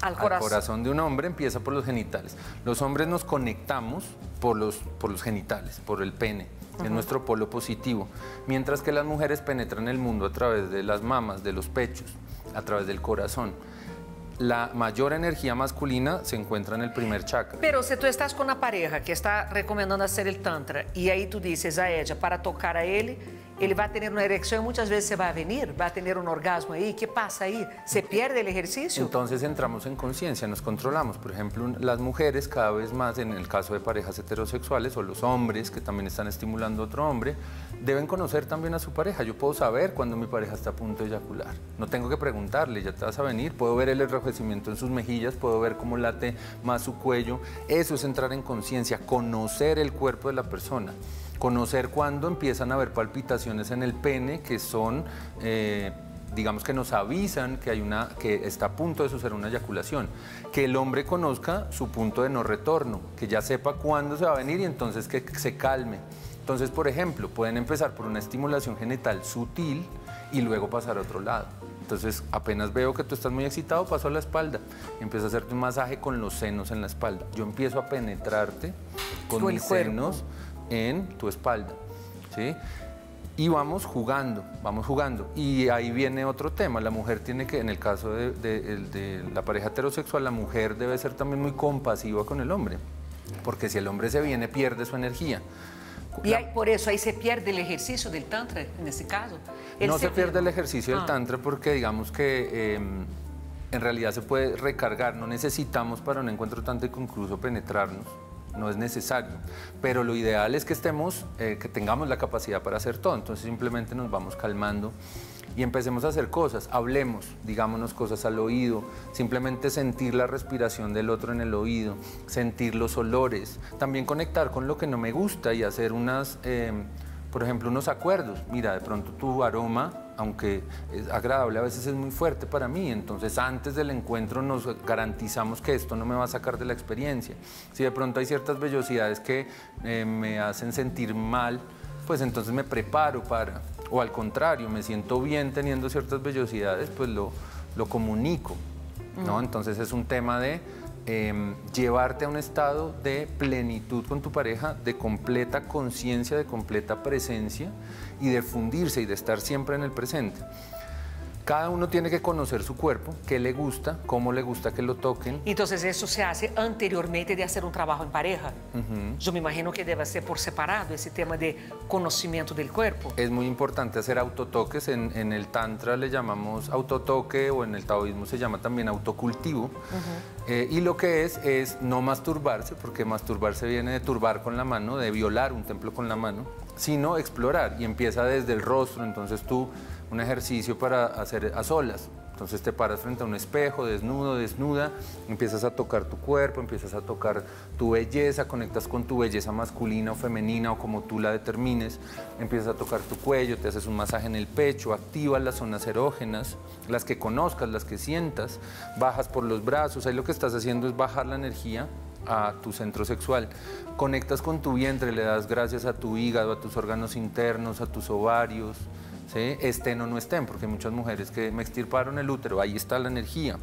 al corazón de un hombre, empieza por los genitales. Los hombres nos conectamos por los genitales, por el pene. Es nuestro polo positivo, mientras que las mujeres penetran el mundo a través de las mamas, de los pechos, a través del corazón. La mayor energía masculina se encuentra en el primer chakra. Pero si tú estás con una pareja que está recomendando hacer el tantra y ahí tú dices a ella para tocar a él va a tener una erección y muchas veces se va a venir, va a tener un orgasmo ahí, ¿qué pasa ahí? ¿Se pierde el ejercicio? Entonces entramos en conciencia, nos controlamos. Por ejemplo, las mujeres cada vez más, en el caso de parejas heterosexuales o los hombres que también están estimulando a otro hombre, deben conocer también a su pareja. Yo puedo saber cuando mi pareja está a punto de eyacular. No tengo que preguntarle, ya te vas a venir. Puedo ver el enrojecimiento en sus mejillas, puedo ver cómo late más su cuello. Eso es entrar en conciencia, conocer el cuerpo de la persona. Conocer cuando empiezan a haber palpitaciones en el pene que son, digamos que nos avisan que está a punto de suceder una eyaculación. Que el hombre conozca su punto de no retorno, que ya sepa cuándo se va a venir y entonces que se calme. Entonces, por ejemplo, pueden empezar por una estimulación genital sutil y luego pasar a otro lado. Entonces, apenas veo que tú estás muy excitado, paso a la espalda. Empiezo a hacerte un masaje con los senos en la espalda. Yo empiezo a penetrarte con mis senos en tu espalda, ¿sí? Y vamos jugando, vamos jugando. Y ahí viene otro tema. La mujer tiene que, en el caso de la pareja heterosexual, la mujer debe ser también muy compasiva con el hombre. Porque si el hombre se viene, pierde su energía. Y por eso ahí se pierde el ejercicio del tantra, en este caso. No se pierde el ejercicio del tantra porque digamos que en realidad se puede recargar. No necesitamos para un encuentro tántrico incluso penetrarnos. No es necesario, pero lo ideal es que que tengamos la capacidad para hacer todo. Entonces simplemente nos vamos calmando y empecemos a hacer cosas, hablemos, digámonos cosas al oído, simplemente sentir la respiración del otro en el oído, sentir los olores, también conectar con lo que no me gusta y hacer por ejemplo, unos acuerdos. Mira, de pronto tu aroma, aunque es agradable, a veces es muy fuerte para mí. Entonces, antes del encuentro nos garantizamos que esto no me va a sacar de la experiencia. Si de pronto hay ciertas vellosidades que me hacen sentir mal, pues entonces me preparo para... O al contrario, me siento bien teniendo ciertas vellosidades, pues lo comunico, ¿no? Entonces, es un tema de... llevarte a un estado de plenitud con tu pareja, de completa conciencia, de completa presencia y de fundirse y de estar siempre en el presente. Cada uno tiene que conocer su cuerpo, qué le gusta, cómo le gusta que lo toquen. Entonces eso se hace anteriormente de hacer un trabajo en pareja. Yo me imagino que debe ser por separado ese tema de conocimiento del cuerpo. Es muy importante hacer autotoques. En el tantra le llamamos autotoque o en el taoísmo se llama también autocultivo. Y lo que es no masturbarse, porque masturbarse viene de turbar con la mano, de violar un templo con la mano, sino explorar y empieza desde el rostro. Entonces tú, un ejercicio para hacer a solas. Entonces te paras frente a un espejo, desnudo, desnuda, empiezas a tocar tu cuerpo, empiezas a tocar tu belleza, conectas con tu belleza masculina o femenina o como tú la determines, empiezas a tocar tu cuello, te haces un masaje en el pecho, activas las zonas erógenas, las que conozcas, las que sientas, bajas por los brazos, ahí lo que estás haciendo es bajar la energía a tu centro sexual, conectas con tu vientre, le das gracias a tu hígado, a tus órganos internos, a tus ovarios, ¿sí? Estén o no estén, porque hay muchas mujeres que me extirparon el útero, ahí está la energía.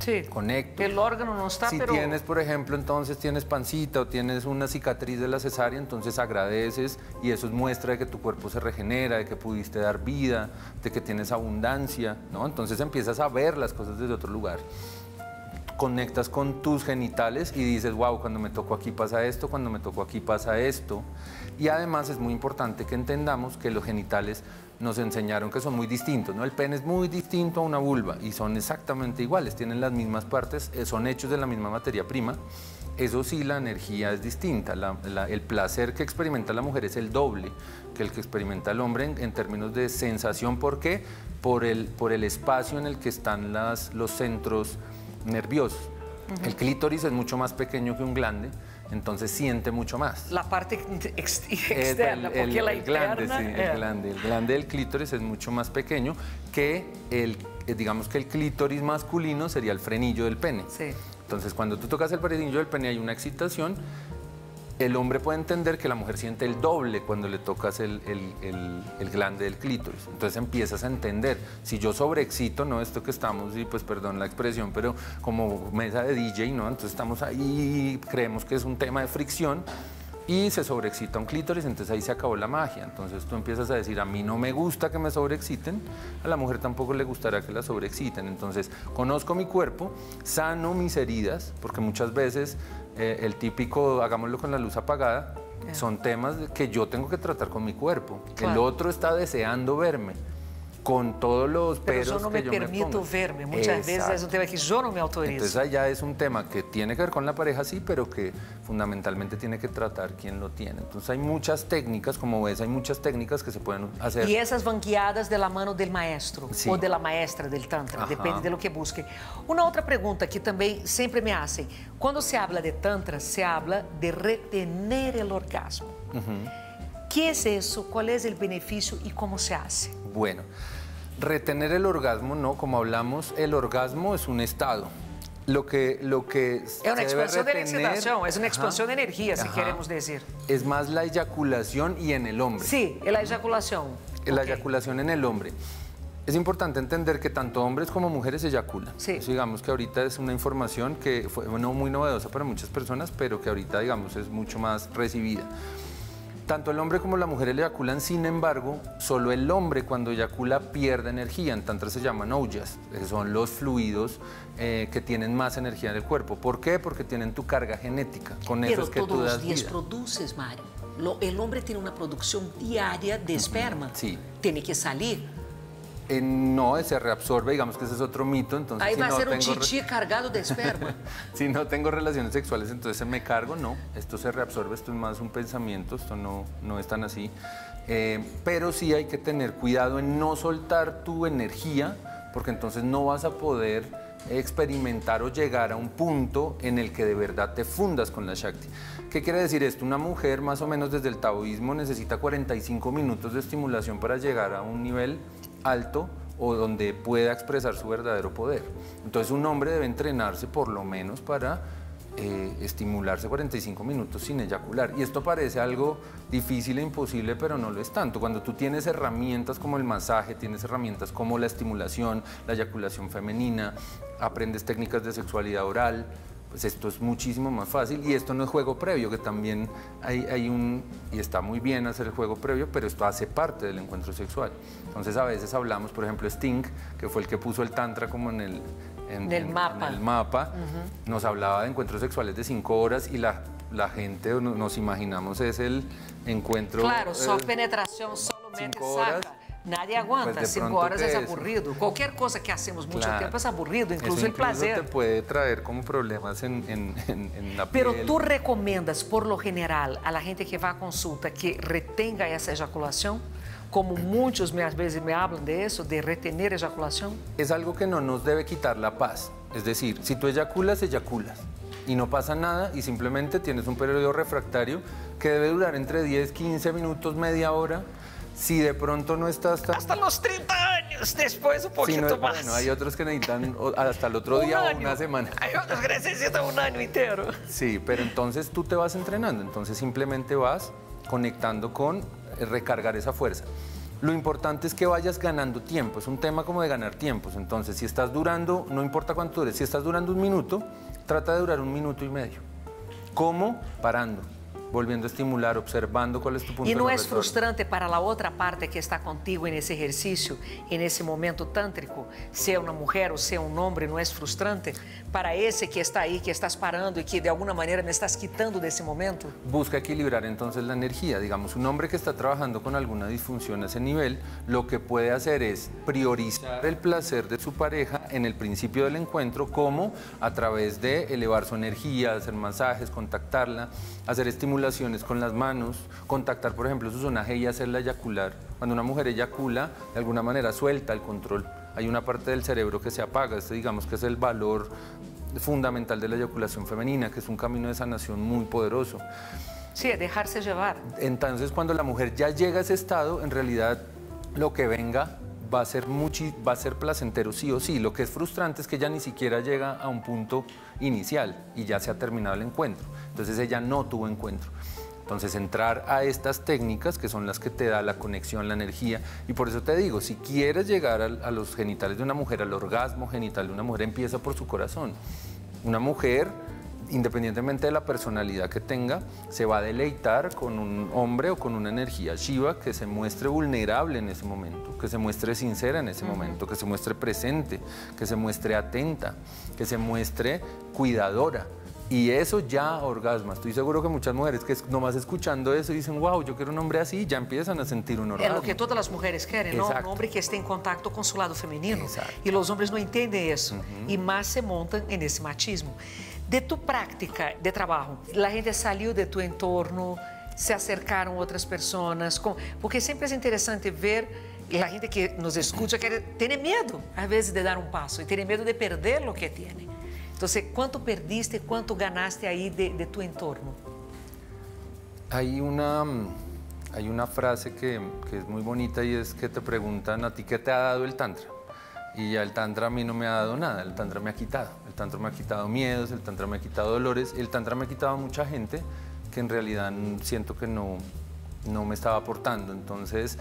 Sí, conecto. El órgano no está, si pero... Si tienes, por ejemplo, entonces tienes pancita o tienes una cicatriz de la cesárea, entonces agradeces y eso es muestra de que tu cuerpo se regenera, de que pudiste dar vida, de que tienes abundancia, ¿no? Entonces empiezas a ver las cosas desde otro lugar. Conectas con tus genitales y dices, wow, cuando me toco aquí pasa esto, cuando me toco aquí pasa esto. Y además es muy importante que entendamos que los genitales nos enseñaron que son muy distintos, ¿no? El pene es muy distinto a una vulva y son exactamente iguales, tienen las mismas partes, son hechos de la misma materia prima. Eso sí, la energía es distinta, el placer que experimenta la mujer es el doble que el que experimenta el hombre en términos de sensación. ¿Por qué? Por el espacio en el que están los centros nerviosos. El clítoris es mucho más pequeño que un glande, entonces siente mucho más. La parte externa, porque la interna... Glande, el glande del clítoris es mucho más pequeño que digamos que el clítoris masculino sería el frenillo del pene. Sí. Entonces, cuando tú tocas el frenillo del pene hay una excitación. El hombre puede entender que la mujer siente el doble cuando le tocas el glande del clítoris. Entonces empiezas a entender, si yo sobreexcito, no esto que estamos, y pues perdón la expresión, pero como mesa de DJ, ¿no? Entonces estamos ahí, creemos que es un tema de fricción y se sobreexcita un clítoris, entonces ahí se acabó la magia. Entonces tú empiezas a decir, a mí no me gusta que me sobreexciten, a la mujer tampoco le gustará que la sobreexciten. Entonces conozco mi cuerpo, sano mis heridas, porque muchas veces el típico, hagámoslo con la luz apagada, son temas que yo tengo que tratar con mi cuerpo. Claro. El otro está deseando verme con todos los peros yo no me permito verme. Muchas veces es un tema que yo no me autorizo. Entonces allá es un tema que tiene que ver con la pareja, sí, pero que fundamentalmente tiene que tratar quien lo tiene. Entonces hay muchas técnicas, como ves, hay muchas técnicas que se pueden hacer. Y esas van guiadas de la mano del maestro, sí, o de la maestra del tantra, depende de lo que busque. Una otra pregunta que también siempre me hacen, cuando se habla de tantra, se habla de retener el orgasmo. ¿Qué es eso? ¿Cuál es el beneficio y cómo se hace? Bueno, retener el orgasmo, no, como hablamos, el orgasmo es un estado. Lo que É uma se debe expansão de retener, excitação, é uma expansão de energia, se ajá, queremos dizer. es más la eyaculación y en el hombre. Sim, é a ejaculação. La Ok. eyaculación en el hombre. Es importante entender que tanto hombres como mujeres eyaculan. Sí. Eso, digamos que ahorita es una información que fue no muy novedosa para muchas personas, pero que ahorita, digamos, es mucho más recibida. Tanto el hombre como la mujer eyaculan, sin embargo, solo el hombre cuando eyacula pierde energía. En tantra se llaman ojas, que son los fluidos que tienen más energía en el cuerpo. ¿Por qué? Porque tienen tu carga genética. Con eso Pero es que todos tú os das dias vida. produces, Mário. El homem tem uma produção diária de esperma. Sí. Tem que sair. No, se reabsorbe, digamos que ese es otro mito. Entonces, Aí si vai no ser um tengo titi cargado de esperma. Si no tengo relaciones sexuales, entonces me cargo, no, esto se reabsorbe, esto es más un pensamiento, esto no es tan así. Pero sí hay que tener cuidado en no soltar tu energía, porque entonces no vas a poder experimentar o llegar a un punto en el que de verdad te fundas con la Shakti. ¿Qué quiere decir esto? Una mujer más o menos desde el taoísmo necesita 45 minutos de estimulación para llegar a un nivel alto o donde pueda expresar su verdadero poder. Entonces un hombre debe entrenarse por lo menos para estimularse 45 minutos sin eyacular. Y esto parece algo difícil e imposible, pero no lo es tanto. Cuando tú tienes herramientas como el masaje, tienes herramientas como la estimulación, la eyaculación femenina, aprendes técnicas de sexualidad oral, pues esto es muchísimo más fácil. Y esto no es juego previo, que también y está muy bien hacer el juego previo, pero esto hace parte del encuentro sexual. Entonces a veces hablamos, por ejemplo, Sting, que fue el que puso el tantra como en el mapa, nos hablaba de encuentros sexuales de 5 horas y la gente nos imaginamos es el encuentro... Claro, só penetração, solamente 5 horas. saca. Nadie aguanta, Pues de 5 pronto horas que es es. aburrido. Cualquier cosa que hacemos mucho Claro. tiempo es aburrido, incluso Eso el placer. te puede traer como problemas en la Pero piel. tú recomiendas, por lo general, a la gente que va a consulta que retenga esa eyaculación? Como muchos a veces me hablan de eso, de retener eyaculación. Es algo que no nos debe quitar la paz. Es decir, si tú eyaculas, eyaculas. Y no pasa nada y simplemente tienes un periodo refractario que debe durar entre 10, 15 minutos, media hora. Si de pronto no estás tan... Hasta los 30 años, después un poquito Si no, más. bueno, hay otros que necesitan hasta el otro día o una semana. Hay otros que necesitan un año entero. Sí, pero entonces tú te vas entrenando, entonces simplemente vas conectando con recargar esa fuerza. Lo importante es que vayas ganando tiempo, es un tema como de ganar tiempos. Entonces, si estás durando, no importa cuánto dures, si estás durando 1 minuto, trata de durar 1 minuto y medio. ¿Cómo? Parando, volviendo a estimular, observando cuál es tu punto E de não é retorno. frustrante para a outra parte que está contigo nesse exercício e nesse momento tântrico, ser uma mulher ou ser um homem, não é frustrante para esse que está aí, que estás parando e que de alguma maneira me estás quitando desse momento? Busca equilibrar entonces la energía. Digamos, un hombre que está trabajando con alguna disfunción a ese nivel, lo que puede hacer es priorizar el placer de su pareja en el principio del encuentro, como a través de elevar su energía, hacer masajes, contactarla, hacer estimulaciones con las manos, contactar, por ejemplo, su zona G y hacerla eyacular. Cuando una mujer eyacula, de alguna manera suelta el control. Hay una parte del cerebro que se apaga, este digamos que es el valor fundamental de la eyaculación femenina, que es un camino de sanación muy poderoso. Sí, dejarse llevar. Entonces, cuando la mujer ya llega a ese estado, en realidad lo que venga va a ser placentero sí o sí. Lo que es frustrante es que ella ni siquiera llega a un punto inicial y ya se ha terminado el encuentro. Entonces ella no tuvo encuentro. Entonces entrar a estas técnicas que son las que te da la conexión, la energía, y por eso te digo, si quieres llegar a los genitales de una mujer, al orgasmo genital de una mujer, empieza por su corazón. Una mujer, independientemente de la personalidad que tenga, se va a deleitar con un hombre o con una energía Shiva que se muestre vulnerable en ese momento, que se muestre sincera en ese momento, que se muestre presente, que se muestre atenta, que se muestre cuidadora. Y eso ya orgasma. Estoy seguro que muchas mujeres que nomás escuchando eso dicen, wow, yo quiero un hombre así, ya empiezan a sentir un É orgasmo. o que todas as mulheres querem, não? Exato. Um homem que esteja em contato com o seu lado feminino. Exato. E os homens não entendem isso. E mais se montam nesse machismo. De tu prática de trabalho, a gente saiu de tu entorno, se acercaram outras pessoas, porque sempre é interessante ver a gente que nos escuta que tem medo, às vezes, de dar um passo e tem medo de perder o que tem. Então, quanto perdiste, quanto ganaste aí de tu entorno? Hay una frase que es muy bonita y es que te preguntan a ti qué te ha dado el tantra. Y ya el tantra a mí no me ha dado nada, el tantra me ha quitado. El tantra me ha quitado miedos, el tantra me ha quitado dolores, el tantra me ha quitado a mucha gente que en realidad siento que no me estaba aportando. Entonces,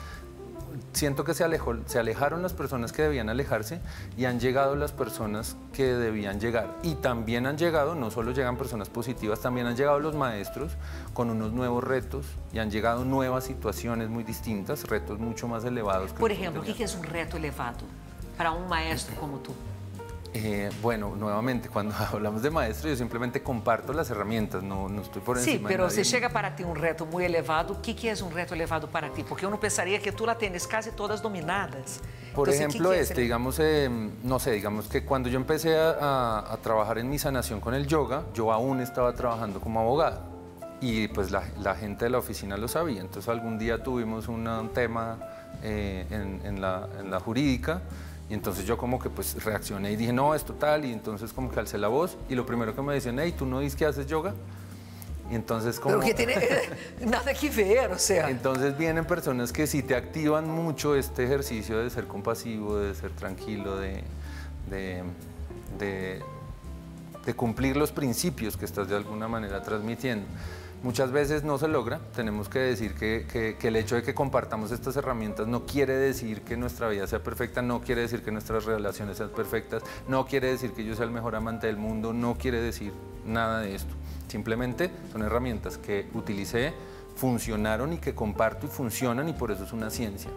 siento que se alejaron las personas que debían alejarse y han llegado las personas que debían llegar. Y también han llegado, no solo llegan personas positivas, también han llegado los maestros con unos nuevos retos y han llegado nuevas situaciones muy distintas, retos mucho más elevados. Por ejemplo, ¿qué es un reto elevado para un maestro como tú? Bueno, nuevamente, cuando hablamos de maestro, yo simplemente comparto las herramientas, no estoy por encima de nadie. Sí, pero si llega para ti un reto muy elevado, ¿qué es un reto elevado para ti? Porque uno pensaría que tú la tienes casi todas dominadas. Por ejemplo, digamos, no sé, digamos que cuando yo empecé a trabajar en mi sanación con el yoga, yo aún estaba trabajando como abogado y pues la gente de la oficina lo sabía. Entonces algún día tuvimos un tema en la jurídica. Y entonces yo como que pues reaccioné y dije, no, es total, y entonces como que alcé la voz y lo primero que me decían, hey, ¿tú no dices que haces yoga? Y entonces como... Pero que tiene nada que ver, o sea... Entonces vienen personas que sí te activan mucho este ejercicio de ser compasivo, de ser tranquilo, de cumplir los principios que estás de alguna manera transmitiendo. Muchas veces no se logra, tenemos que decir que el hecho de que compartamos estas herramientas no quiere decir que nuestra vida sea perfecta, no quiere decir que nuestras relaciones sean perfectas, no quiere decir que yo sea el mejor amante del mundo, no quiere decir nada de esto. Simplemente son herramientas que utilicé, funcionaron y que comparto y funcionan y por eso es una ciencia.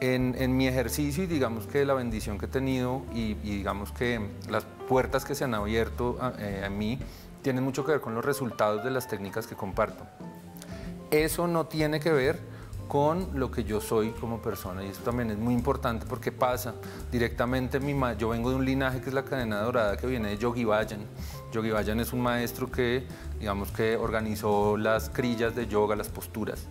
En mi ejercicio y digamos que la bendición que he tenido y digamos que las puertas que se han abierto a mí, tienen mucho que ver con los resultados de las técnicas que comparto. Eso no tiene que ver con lo que yo soy como persona y eso también es muy importante porque pasa directamente, yo vengo de un linaje que es la cadena dorada que viene de Yogi Bhajan. Yogi Bhajan es un maestro que, digamos que organizó las crillas de yoga, las posturas.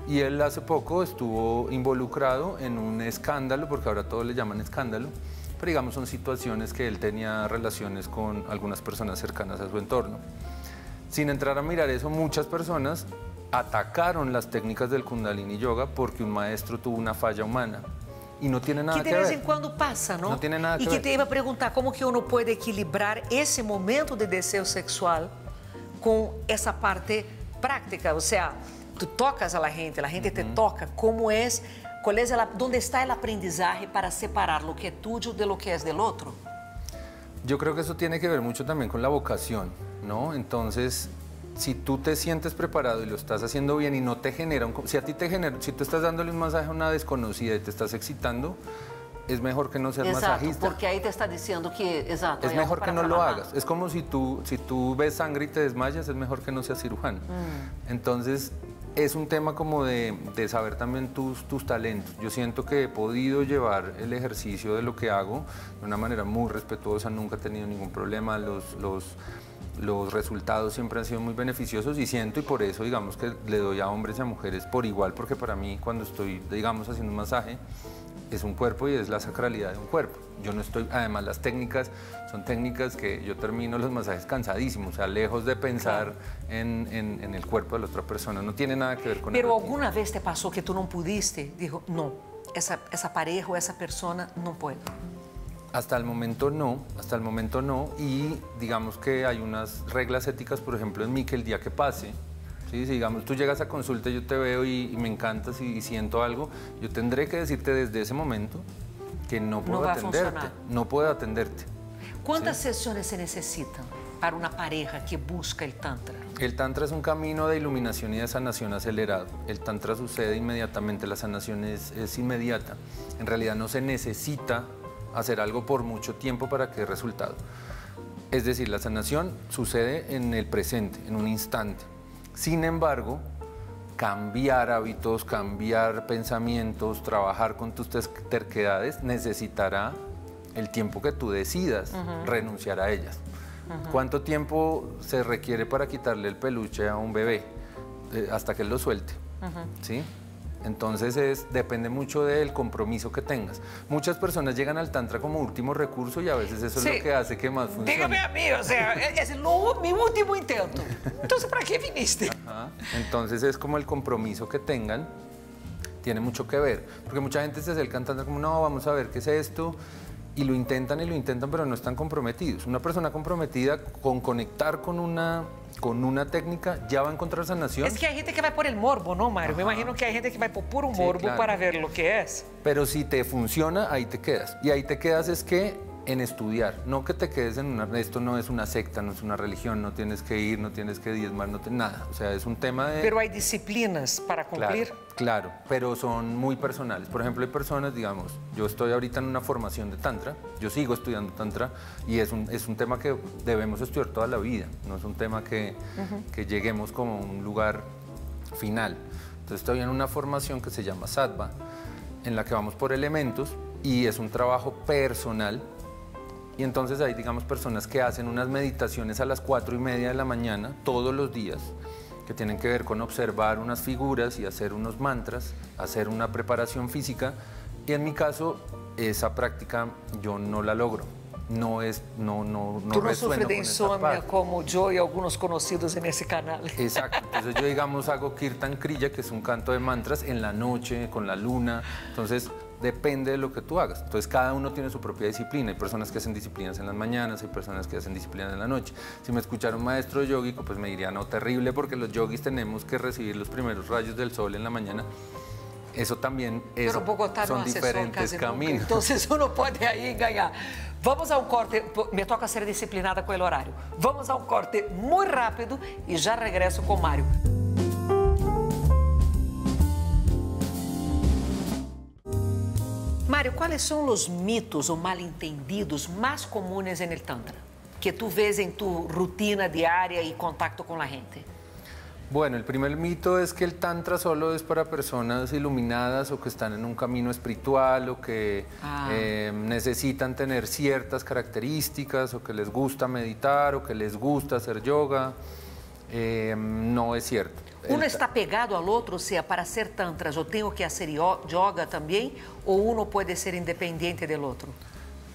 Y él hace poco estuvo involucrado en un escándalo, porque ahora todos le llaman escándalo, pero digamos son situaciones que él tenía relaciones con algunas personas cercanas a su entorno. Sin entrar a mirar eso, muchas personas atacaron las técnicas del Kundalini Yoga porque un maestro tuvo una falla humana. Y no tiene nada que ver. Que de vez en cuando pasa, ¿no? No tiene nada que ver. Y que te iba a preguntar, ¿cómo que uno puede equilibrar ese momento de deseo sexual con esa parte práctica? O sea, tú tocas a la gente te toca, ¿cómo es? ¿Dónde está el aprendizaje para separar lo que es tuyo de lo que es del otro? Yo creo que eso tiene que ver mucho también con la vocación, ¿no? Entonces, si tú te sientes preparado y lo estás haciendo bien y no te genera, si tú estás dándole un masaje a una desconocida y te estás excitando, es mejor que no seas masajista. Porque ahí te está diciendo que, es mejor que no lo hagas. Es como si tú ves sangre y te desmayas, es mejor que no seas cirujano. Entonces, es un tema como de saber también tus talentos. Yo siento que he podido llevar el ejercicio de lo que hago de una manera muy respetuosa, nunca he tenido ningún problema, los resultados siempre han sido muy beneficiosos y siento y por eso digamos que le doy a hombres y a mujeres por igual, porque para mí cuando estoy digamos haciendo un masaje es un cuerpo y es la sacralidad de un cuerpo. Yo no estoy, además las técnicas son técnicas que yo termino los masajes cansadísimos, o sea, lejos de pensar en el cuerpo de la otra persona, no tiene nada que ver con Pero alguna vez te pasó que tú no pudiste, dijo, no, esa pareja o esa persona no puede. Hasta el momento no, y digamos que hay unas reglas éticas, por ejemplo, en mí que el día que pase, ¿sí? Si digamos tú llegas a consulta, yo te veo y me encantas y siento algo, yo tendré que decirte desde ese momento que no puedo atenderte, no puedo atenderte. ¿Cuántas sesiones se necesitan para una pareja que busca el Tantra? El Tantra es un camino de iluminación y de sanación acelerado. El Tantra sucede inmediatamente, la sanación es inmediata. En realidad no se necesita hacer algo por mucho tiempo para que dé resultado. Es decir, la sanación sucede en el presente, en un instante. Sin embargo, cambiar hábitos, cambiar pensamientos, trabajar con tus terquedades necesitará el tiempo que tú decidas renunciar a ellas. ¿Cuánto tiempo se requiere para quitarle el peluche a un bebé? Hasta que él lo suelte, ¿sí? Entonces depende mucho del compromiso que tengas. Muchas personas llegan al Tantra como último recurso y a veces eso es lo que hace que más funcione. Dígame a mí, o sea, es mi último intento. Entonces, ¿para qué viniste? Entonces es como el compromiso que tengan, tiene mucho que ver. Porque mucha gente se acerca al Tantra como, no, vamos a ver qué es esto. y lo intentan, pero no están comprometidos. Una persona comprometida con conectar con una técnica ya va a encontrar sanación. Es que hay gente que va por el morbo, ¿no, Mario? Me imagino que hay gente que va por puro morbo, sí, claro, para ver lo que es. Pero si te funciona, ahí te quedas. Y ahí te quedas es que en estudiar, no que te quedes en una... Esto no es una secta, no es una religión, no tienes que ir, no tienes que diezmar, nada. O sea, es un tema de... Pero hay disciplinas para cumplir. Claro, pero son muy personales. Por ejemplo, hay personas, digamos, yo estoy ahorita en una formación de Tantra, yo sigo estudiando Tantra y es un tema que debemos estudiar toda la vida, no es un tema que lleguemos como a un lugar final. Entonces estoy en una formación que se llama Sattva, en la que vamos por elementos y es un trabajo personal. Y entonces hay, digamos, personas que hacen unas meditaciones a las 4:30 de la mañana todos los días, que tienen que ver con observar unas figuras y hacer unos mantras, hacer una preparación física. Y en mi caso, esa práctica yo no la logro. No Tú no sufres de insomnio como yo y algunos conocidos en ese canal. Exacto. Entonces yo, digamos, hago Kirtan Kriya, que es un canto de mantras en la noche, con la luna. Entonces depende de lo que tú hagas. Entonces cada uno tiene su propia disciplina. Hay personas que hacen disciplinas en las mañanas, hay personas que hacen disciplinas en la noche. Si me escuchara un maestro yógico, pues me diría, no, terrible, porque los yogis tenemos que recibir los primeros rayos del sol en la mañana. Eso también es, pero Bogotá son no diferentes caminos. Nunca. Entonces uno puede ahí ganhar. Vamos a un corte, me toca ser disciplinada con el horario. Vamos a un corte muy rápido y ya regreso con Mario. Mario, ¿cuáles son los mitos o malentendidos más comunes en el Tantra? Que tú ves en tu rutina diaria y contacto con la gente. Bueno, el primer mito es que el Tantra solo es para personas iluminadas o que están en un camino espiritual o que necesitan tener ciertas características o que les gusta meditar o que les gusta hacer yoga. No es cierto. Uno está pegado al otro, o sea, para hacer Tantra yo tengo que hacer yoga también o uno puede ser independiente del otro?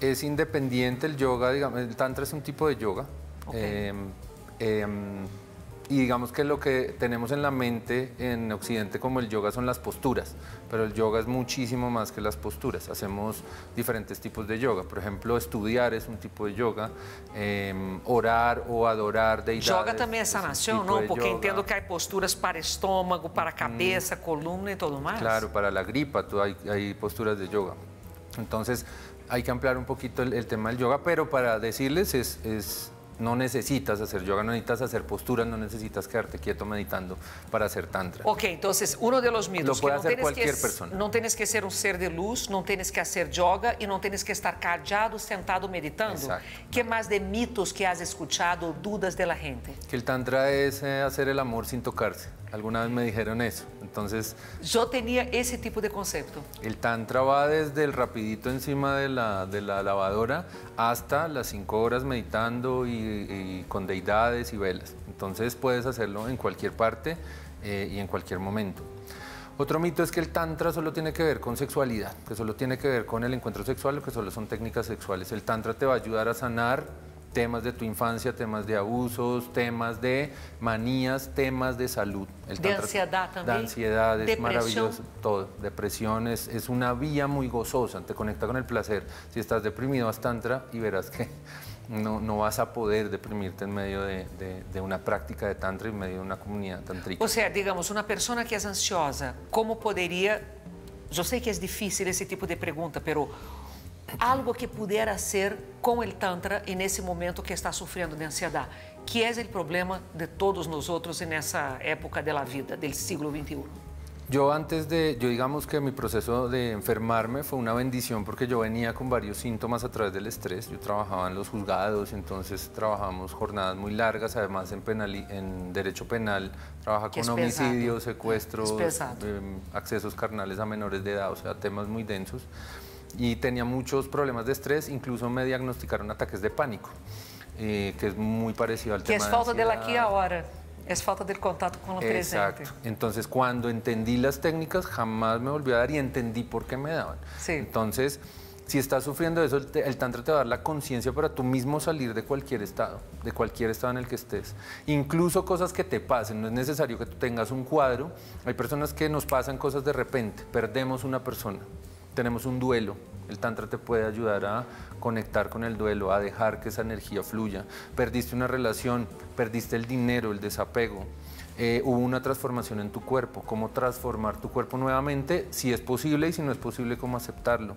Es independiente el yoga, digamos, el Tantra es un tipo de yoga. Okay. Y digamos que lo que tenemos en la mente en Occidente como el yoga son las posturas, pero el yoga es muchísimo más que las posturas. Hacemos diferentes tipos de yoga. Por ejemplo, estudiar es un tipo de yoga, orar o adorar deidades. Yoga também é sanação, não? Porque entendo que hay posturas para estómago, para cabeça, columna y todo más. Claro, para la gripa hay posturas de yoga. Entonces, hay que ampliar un poquito el tema del yoga, pero para decirles no necesitas hacer yoga, no necesitas hacer posturas, no necesitas quedarte quieto meditando para hacer Tantra. Ok, entonces uno de los mitos lo puede hacer cualquier persona. No tienes que ser un ser de luz, no tienes que hacer yoga y no tienes que estar callado, sentado, meditando. Exacto. ¿Qué más de mitos que has escuchado, dudas de la gente? Que el Tantra es hacer el amor sin tocarse. Alguna vez me dijeron eso, entonces... Yo tenía ese tipo de concepto. El Tantra va desde el rapidito encima de la lavadora hasta las 5 horas meditando y con deidades y velas. Entonces puedes hacerlo en cualquier parte y en cualquier momento. Otro mito es que el Tantra solo tiene que ver con sexualidad, que solo tiene que ver con el encuentro sexual o que solo son técnicas sexuales. El Tantra te va a ayudar a sanar temas de tu infancia, temas de abusos, temas de manías, temas de salud. De ansiedad también. De ansiedad, es maravilloso, todo. Depresión es una vía muy gozosa, te conecta con el placer. Si estás deprimido, haz Tantra y verás que no vas a poder deprimirte en medio de una práctica de Tantra y en medio de una comunidad tántrica. O sea, digamos, una persona que es ansiosa, ¿cómo podría...? Yo sé que es difícil ese tipo de pregunta, pero... algo que pudiera hacer con el Tantra en ese momento que está sufriendo de ansiedad, que es el problema de todos nosotros en esa época de la vida, del siglo XXI. Yo digamos que mi proceso de enfermarme fue una bendición porque yo venía con varios síntomas a través del estrés. Yo trabajaba en los juzgados, entonces trabajamos jornadas muy largas, además en derecho penal trabaja con homicidios, secuestros, accesos carnales a menores de edad, o sea, temas muy densos. Y tenía muchos problemas de estrés, incluso me diagnosticaron ataques de pánico, que es muy parecido al tema de ansiedad. Que es falta del aquí y ahora, es falta del contacto con lo presente. Exacto. Entonces, cuando entendí las técnicas, jamás me volví a dar y entendí por qué me daban. Sí. Entonces, si estás sufriendo eso, el Tantra te va a dar la conciencia para tú mismo salir de cualquier estado en el que estés. Incluso cosas que te pasen, no es necesario que tú tengas un cuadro. Hay personas que nos pasan cosas de repente, perdemos una persona. Tenemos un duelo, El Tantra te puede ayudar a conectar con el duelo, a dejar que esa energía fluya. Perdiste una relación, perdiste el dinero, el desapego. Hubo una transformación en tu cuerpo. ¿Cómo transformar tu cuerpo nuevamente? Si es posible, y si no es posible, ¿cómo aceptarlo?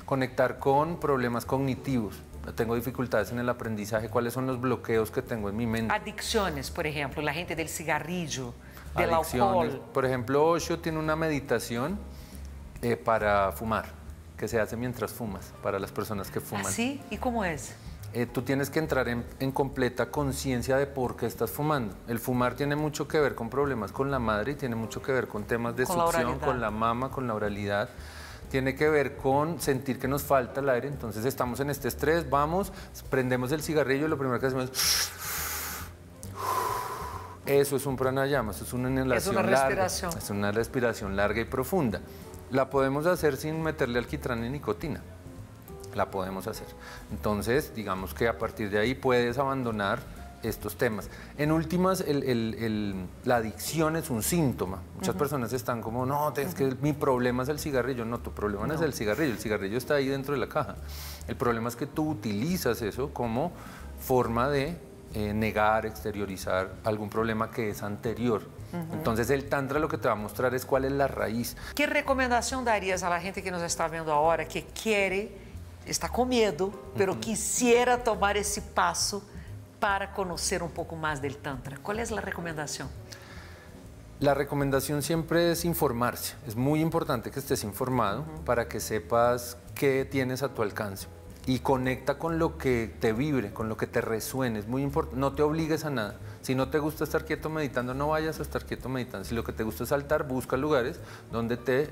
Conectar con problemas cognitivos. Tengo dificultades en el aprendizaje. ¿Cuáles son los bloqueos que tengo en mi mente? Adicciones, por ejemplo, la gente del cigarrillo, del Adicciones. alcohol. Por ejemplo, Osho tiene una meditación para fumar, que se hace mientras fumas, para las personas que fuman. ¿Así? ¿Y cómo es? Tú tienes que entrar en completa conciencia de por qué estás fumando. El fumar tiene mucho que ver con problemas con la madre y tiene mucho que ver con temas de succión, con la mama, con la oralidad. Tiene que ver con sentir que nos falta el aire, entonces estamos en este estrés, vamos, prendemos el cigarrillo y lo primero que hacemos es... Eso es un pranayama, eso es una inhalación larga. Es una respiración. Es una respiración larga y profunda. La podemos hacer sin meterle alquitrán ni nicotina. La podemos hacer. Entonces, digamos que a partir de ahí puedes abandonar estos temas. En últimas, la adicción es un síntoma. Muchas personas están como, no, es que mi problema es el cigarrillo. No, tu problema no es el cigarrillo está ahí dentro de la caja. El problema es que tú utilizas eso como forma de negar, exteriorizar algún problema que es anterior. Entonces el Tantra lo que te va a mostrar es cuál es la raíz. ¿Qué recomendación darías a la gente que nos está viendo ahora, que quiere... está com medo, pero quisiera tomar esse passo para conocer un poco más del Tantra? ¿Cuál es la recomendación? La recomendación siempre es informarse. Es muy importante que estés informado para que sepas qué tienes a tu alcance. Y conecta con lo que te vibre, con lo que te resuene. Es muy importante. No te obligues a nada. Si no te gusta estar quieto meditando, no vayas a estar quieto meditando. Si lo que te gusta es saltar, busca lugares donde te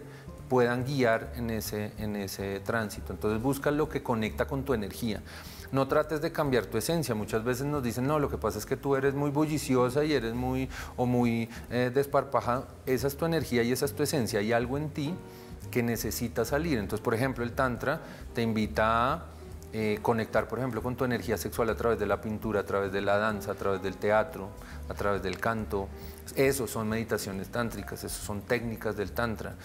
puedan guiar en ese tránsito. Entonces busca lo que conecta con tu energía. No trates de cambiar tu esencia. Muchas veces nos dicen, no, lo que pasa es que tú eres muy bulliciosa y eres muy desparpajado. Esa es tu energía y esa es tu esencia. Hay algo en ti que necesita salir. Entonces, por ejemplo, el Tantra te invita a conectar, por ejemplo, con tu energía sexual a través de la pintura, a través de la danza, a través del teatro, a través del canto. Eso son meditaciones tántricas, eso son técnicas del Tantra.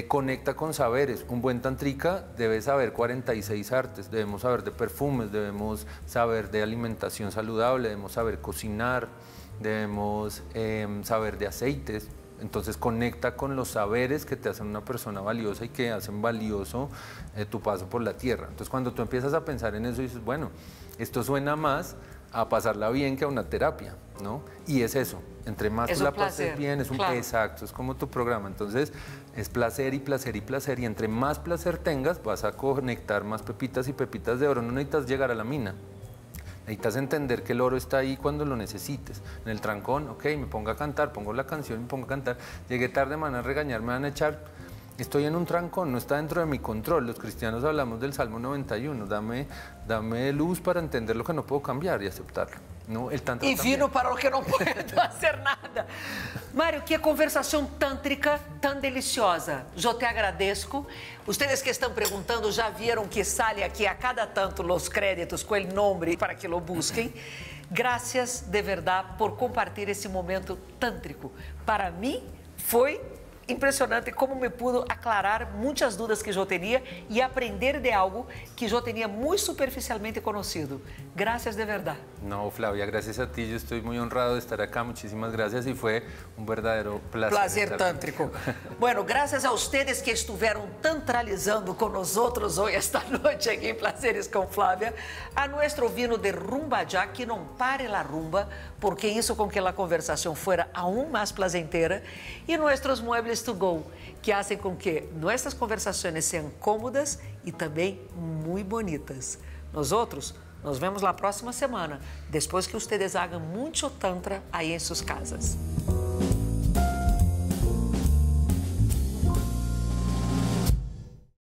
Conecta con saberes. Un buen tantrika debe saber 46 artes, debemos saber de perfumes, debemos saber de alimentación saludable, debemos saber cocinar, debemos saber de aceites. Entonces conecta con los saberes que te hacen una persona valiosa y que hacen valioso tu paso por la tierra. Entonces cuando tú empiezas a pensar en eso dices, bueno, esto suena más a pasarla bien que a una terapia, ¿no? Y es eso, entre más tú la pases bien, es un exacto, es como tu programa. Entonces es placer y placer y placer, y entre más placer tengas vas a conectar más pepitas y pepitas de oro. No necesitas llegar a la mina. Necesitas entender que el oro está ahí cuando lo necesites. En el trancón, ok, me pongo a cantar, pongo la canción y me pongo a cantar. Llegué tarde, me van a regañar, me van a echar. Estoy en un trancón, no está dentro de mi control. Los cristianos hablamos del Salmo 91. Dame luz para entender lo que no puedo cambiar y aceptarlo. No, el Tantra e vino para o que não puedo fazer nada. Mário, que conversação tântrica tão deliciosa. Eu te agradeço. Ustedes que estão perguntando já viram que sale aqui a cada tanto os créditos com o nome para que lo busquem. Gracias de verdade por compartilhar esse momento tântrico. Para mim foi impressionante como me pudo aclarar muitas dúvidas que eu tinha e aprender de algo que eu tinha muito superficialmente conhecido. Gracias de verdad. No, Flavia, gracias a ti. Yo estoy muy honrado de estar acá. Muchísimas gracias y fue un verdadero placer. Placer tântrico. Bueno, gracias a ustedes que estiveram tantralizando com nós outros hoje, esta noite aqui em Placeres com Flávia, a nuestro vino de rumba já, que não pare la rumba, porque isso com que a conversação fuera aún mais placentera, e nossos muebles to go, que hacen com que nossas conversações sejam cómodas e também muito bonitas. Nós outros nos vemos la próxima semana, depois que ustedes hagan muito tantra aí em suas casas.